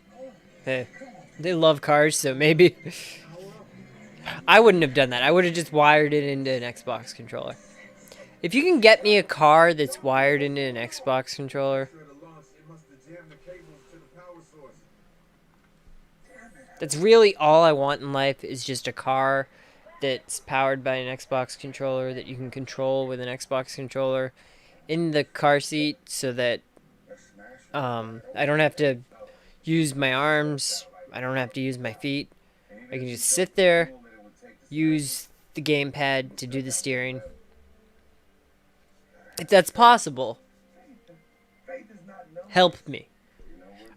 hey, they love cars, so maybe. I wouldn't have done that. I would have just wired it into an Xbox controller. If you can get me a car that's wired into an Xbox controller, Sure to launch, it must have jammed the cables to the power source. that's really all I want in life is just a car that's powered by an Xbox controller that you can control with an Xbox controller in the car seat so that I don't have to use my arms. I don't have to use my feet. I can just sit there, use the gamepad to do the steering. If that's possible, help me.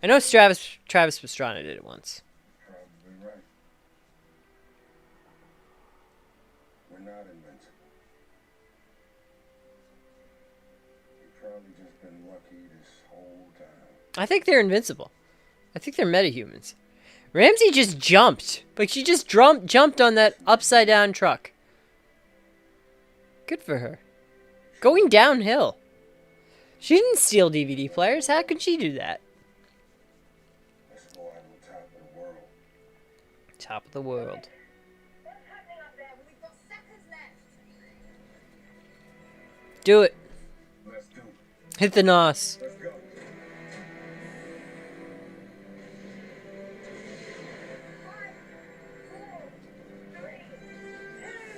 I know Travis Pastrana did it once. Probably right. We're not invincible. We've probably just been lucky this whole time. I think they're invincible. I think they're metahumans. Ramsey just jumped. Like, she just jumped on that upside down truck. Good for her. Going downhill. She didn't steal DVD players. How could she do that? Let's go out on top of the world. Top of the world. What's happening up there? We've got seconds left. Do it. Let's do it. Hit the nos. Let's go. Five, four, three, two.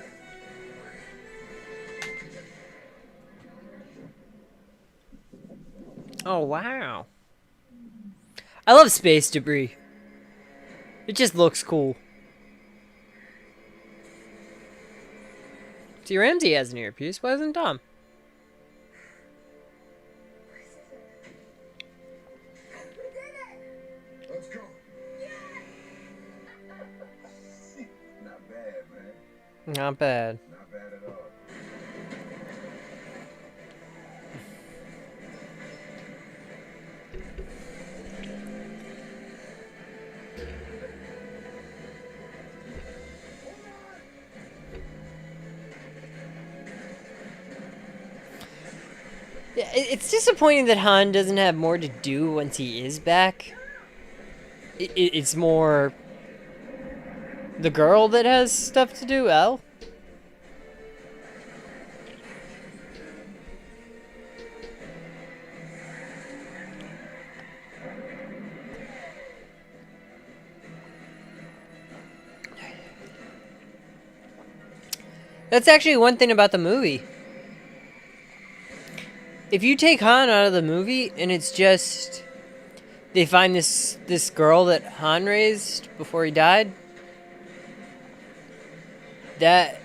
Oh, wow. I love space debris. It just looks cool. See, Ramsey has an earpiece. Why doesn't Tom? Let's go. Not bad, man. Not bad. Not bad at all. Yeah, it's disappointing that Han doesn't have more to do once he is back. It's more the girl that has stuff to do, Elle. That's actually one thing about the movie. If you take Han out of the movie and it's just they find this girl that Han raised before he died, that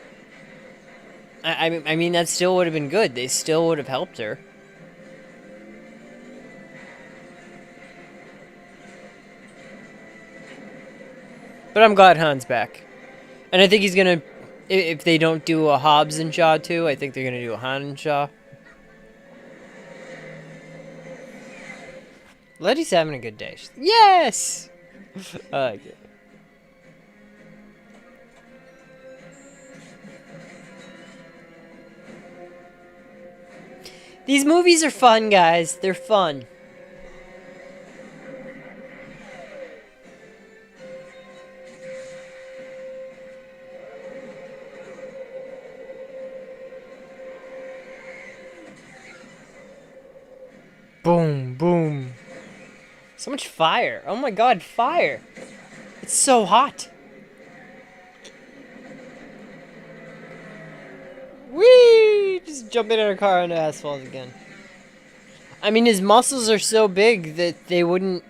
I mean that still would have been good. They still would have helped her. But I'm glad Han's back. And I think he's gonna, if they don't do a Hobbs and Shaw 2, I think they're gonna do a Han and Shaw. Letty's having a good day. Yes! I like it. These movies are fun, guys. They're fun. Boom, boom. So much fire. Oh my god, fire. It's so hot. Whee! Just jumping in a car on the asphalt again. I mean, his muscles are so big that they wouldn't...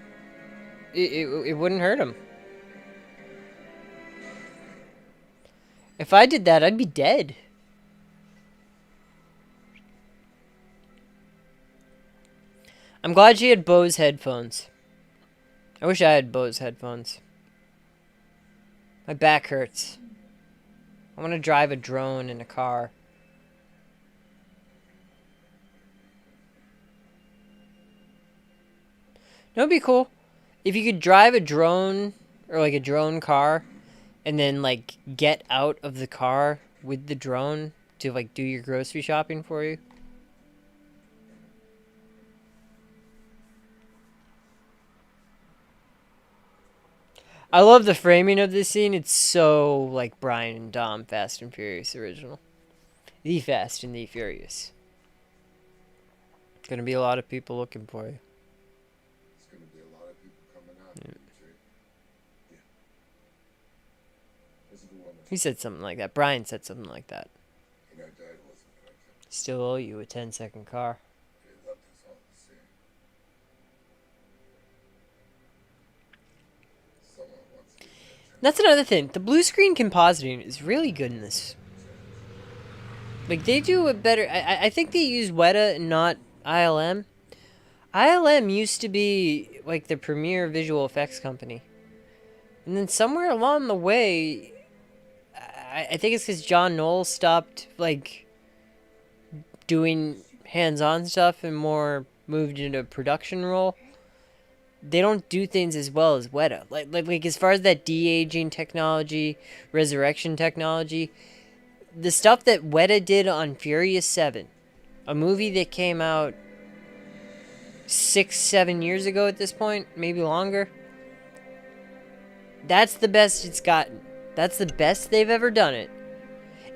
It wouldn't hurt him. If I did that, I'd be dead. I'm glad she had Bose headphones. I wish I had Bose headphones. My back hurts. I want to drive a drone in a car. That would be cool. If you could drive a drone, or like a drone car, and then like get out of the car with the drone to like do your grocery shopping for you. I love the framing of this scene. It's so like Brian and Dom Fast and Furious original. The Fast and the Furious. Gonna be a lot of people looking for you. It's gonna be a lot of people coming out of it, Jay. This is the one that's He said something like that. Brian said something like that. and our dad wasn't perfect. Still owe you a 10-second car. They loved us all the same. Someone wants to That's another thing. The blue screen compositing is really good in this. Like, they do a better... I think they use Weta and not ILM. ILM used to be, like, the premier visual effects company. And then somewhere along the way... I think it's because John Knowles stopped, like, doing hands-on stuff and more moved into a production role. They don't do things as well as Weta. Like as far as that de-aging technology, resurrection technology, the stuff that Weta did on Furious 7, a movie that came out 6-7 years ago at this point, maybe longer. That's the best it's gotten. That's the best they've ever done it.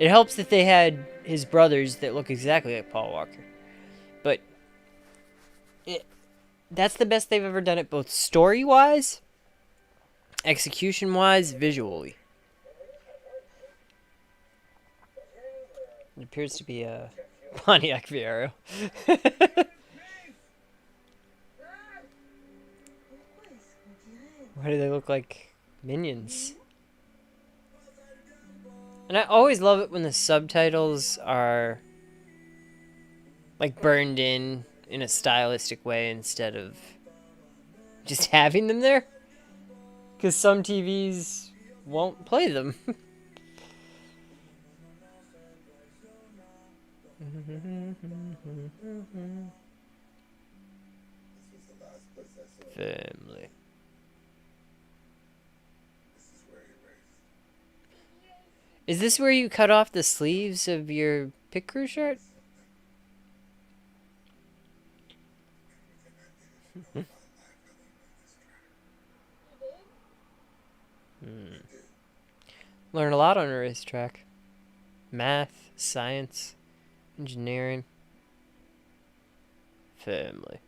It helps that they had his brothers that look exactly like Paul Walker. But that's the best they've ever done it, both story-wise, execution-wise, visually. It appears to be a Pontiac Fiero. Why do they look like minions? And I always love it when the subtitles are like burned in a stylistic way instead of just having them there. Because some TVs won't play them. This was the last place I saw him. Family. This is where he raced. Is this where you cut off the sleeves of your pit crew shirt? Learn a lot on a racetrack. Math, science, engineering, family.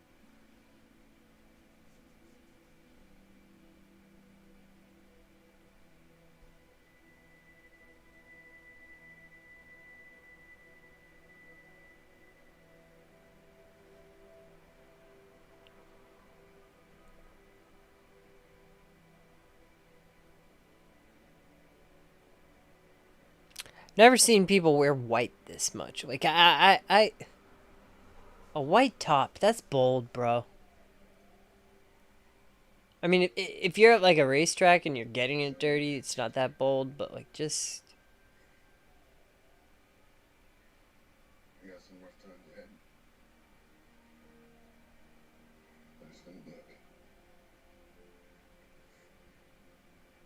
Never seen people wear white this much. Like, a white top, that's bold, bro. I mean, if you're at, like, a racetrack and you're getting it dirty, it's not that bold, but, like, just... We got some rough times ahead. But it's gonna work.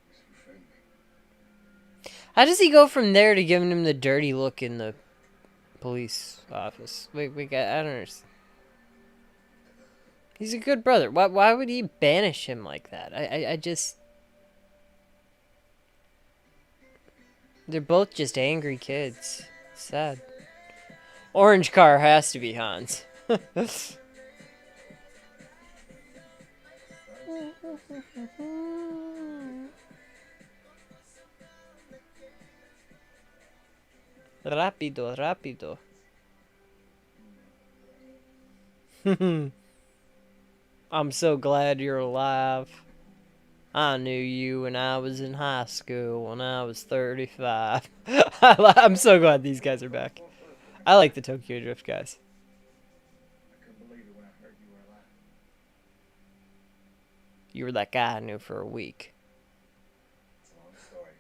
Wish we friendly. How does he go from there to giving him the dirty look in the police office? Wait, I don't understand. He's a good brother. Why would he banish him like that? I just... They're both just angry kids. Sad. Orange car has to be Hans. Rápido, rápido. I'm so glad you're alive. I knew you when I was in high school when I was 35. I'm so glad these guys are back. I like the Tokyo Drift guys. I couldn't believe it when I heard you were alive. You were that guy I knew for a week. It's a long story.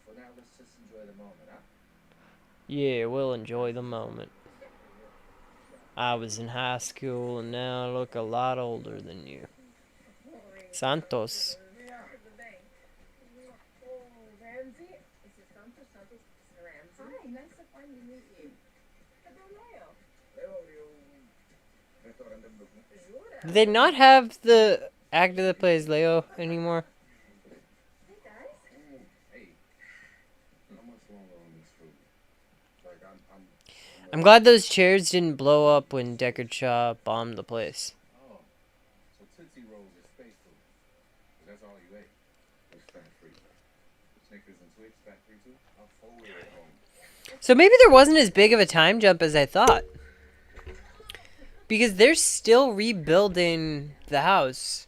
For now, let's just enjoy the moment, huh? Yeah, we'll enjoy the moment. I was in high school and now I look a lot older than you. Santos. Ramsey? This is Santos. Santos Ramsey. Hi, nice to finally meet you. Leo. Did they not have the actor that plays Leo anymore? Hey guys. Hey, how much longer on this food? Like, I'm glad those chairs didn't blow up when Deckard Shaw bombed the place. Oh, so Tootsie Rolls is space food. That's all you ate. It's fat free. Snickers and Twix, fat free too. I'll forward it at home. So maybe there wasn't as big of a time jump as I thought. Because they're still rebuilding the house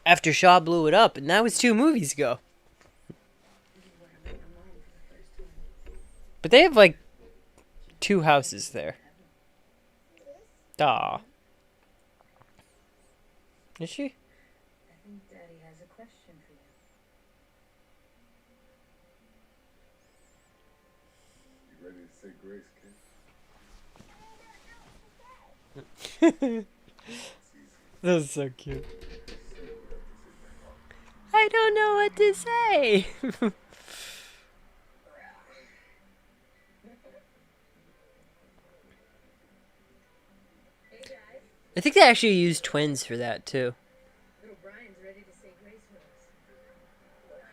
after Shaw blew it up, and that was 2 movies ago. But they have like 2 houses there. Aw. Is she? I think Daddy has a question for you. You ready to say grace, kid? That was so cute. I don't know what to say. Hey guys. I think they actually used twins for that too. Little Brian's ready to say grace with us.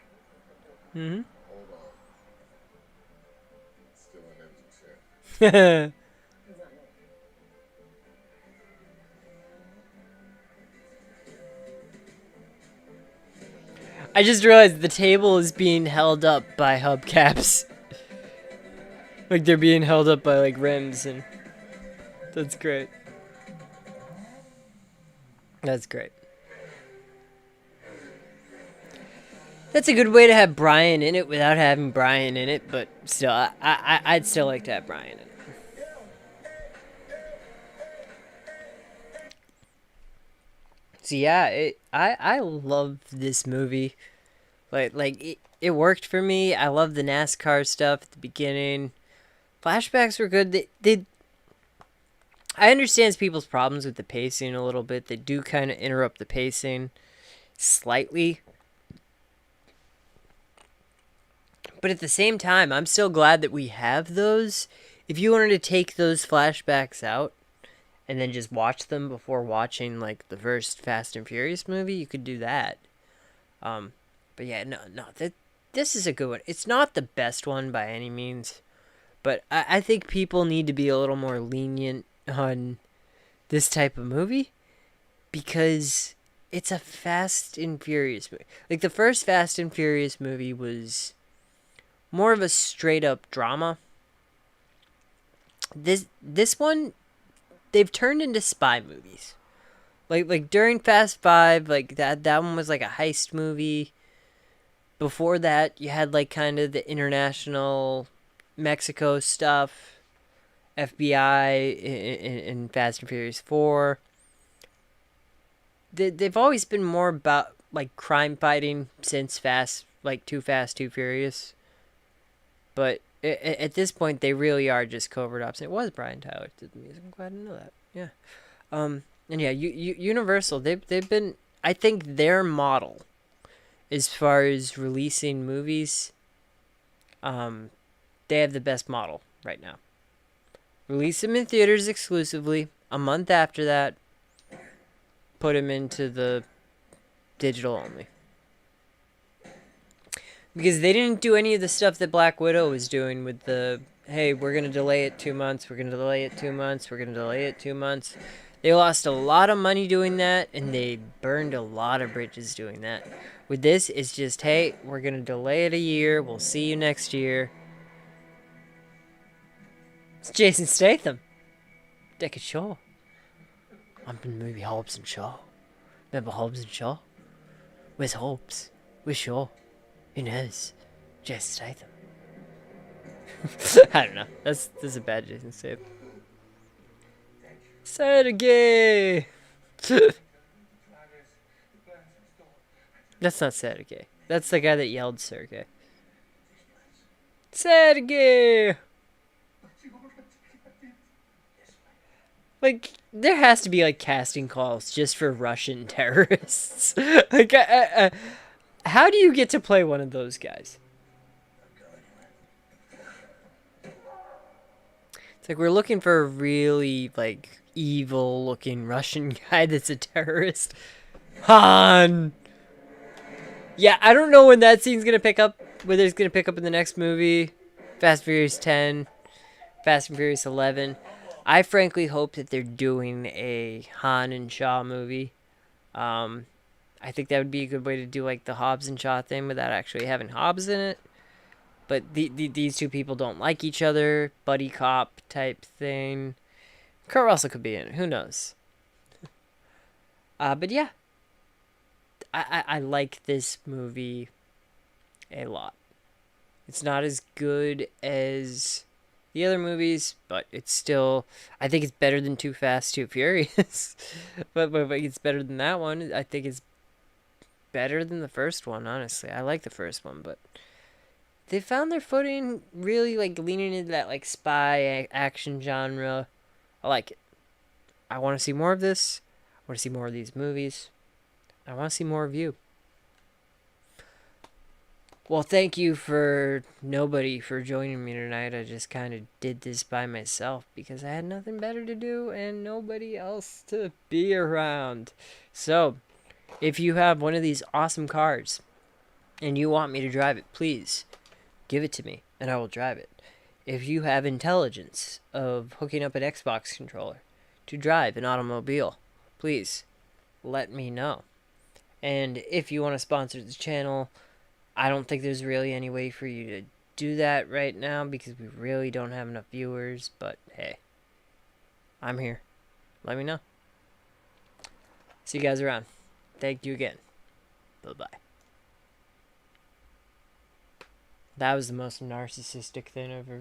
Mm-hmm. Hold on. It's still an empty chair. He's on it. I just realized the table is being held up by hubcaps. Like they're being held up by like rims, and that's great. That's great. That's a good way to have Brian in it without having Brian in it, but still, I'd still like to have Brian in it. So yeah, I love this movie. It worked for me. I love the NASCAR stuff at the beginning. Flashbacks were good. I understand people's problems with the pacing a little bit. They do kind of interrupt the pacing slightly. But at the same time, I'm still glad that we have those. If you wanted to take those flashbacks out and then just watch them before watching like the first Fast and Furious movie, you could do that. But yeah, no, this is a good one. It's not the best one by any means, but I think people need to be a little more lenient on this type of movie because it's a Fast and Furious movie. Like the first Fast and Furious movie was more of a straight up drama. This one, they've turned into spy movies. Like during Fast 5, like that one was like a heist movie. Before that, you had like kind of the international Mexico stuff, FBI in Fast and Furious 4. They've always been more about like crime fighting since Too Fast, Too Furious. But at this point, they really are just covert ops. And it was Brian Tyler did the music. I'm glad to know that. Yeah. And yeah, Universal. They've been. I think their model, as far as releasing movies, they have the best model right now. Release them in theaters exclusively. A month after that, put them into the digital only. Because they didn't do any of the stuff that Black Widow was doing with the, hey, we're going to delay it 2 months, we're going to delay it 2 months, we're going to delay it 2 months. They lost a lot of money doing that, and they burned a lot of bridges doing that. With this, it's just, hey, we're going to delay it a year, we'll see you next year. It's Jason Statham. Deckard Shaw. I'm in the movie Hobbs and Shaw. Remember Hobbs and Shaw? Where's Hobbs? Where's Shaw? Who knows? Jason Statham. I don't know. That's a bad Jason Statham. Sergey! That's not Sergey. That's the guy that yelled Sergey. Sergey! Like, there has to be, like, casting calls just for Russian terrorists. Like, how do you get to play one of those guys? It's like we're looking for a really, like, evil looking Russian guy that's a terrorist. Han! Yeah, I don't know when that scene's gonna pick up, whether it's gonna pick up in the next movie, Fast and Furious 10, Fast and Furious 11. I frankly hope that they're doing a Han and Shaw movie. Um, I think that would be a good way to do like the Hobbs and Shaw thing without actually having Hobbs in it. But these two people don't like each other, buddy cop type thing. Kurt Russell could be in it. Who knows? But yeah, I like this movie a lot. It's not as good as the other movies, but it's still. I think it's better than Too Fast, Too Furious. but it's better than that one. I think it's better than the first one. Honestly, I like the first one, but they found their footing really like leaning into that like spy action genre. I like it. I want to see more of this. I want to see more of these movies. I want to see more of you. Well, thank you for nobody for joining me tonight. I just kind of did this by myself because I had nothing better to do and nobody else to be around. So, if you have one of these awesome cars and you want me to drive it, please give it to me and I will drive it. If you have intelligence of hooking up an Xbox controller to drive an automobile, please let me know. And if you want to sponsor the channel, I don't think there's really any way for you to do that right now because we really don't have enough viewers, but hey, I'm here. Let me know. See you guys around. Thank you again. Bye-bye. That was the most narcissistic thing I've ever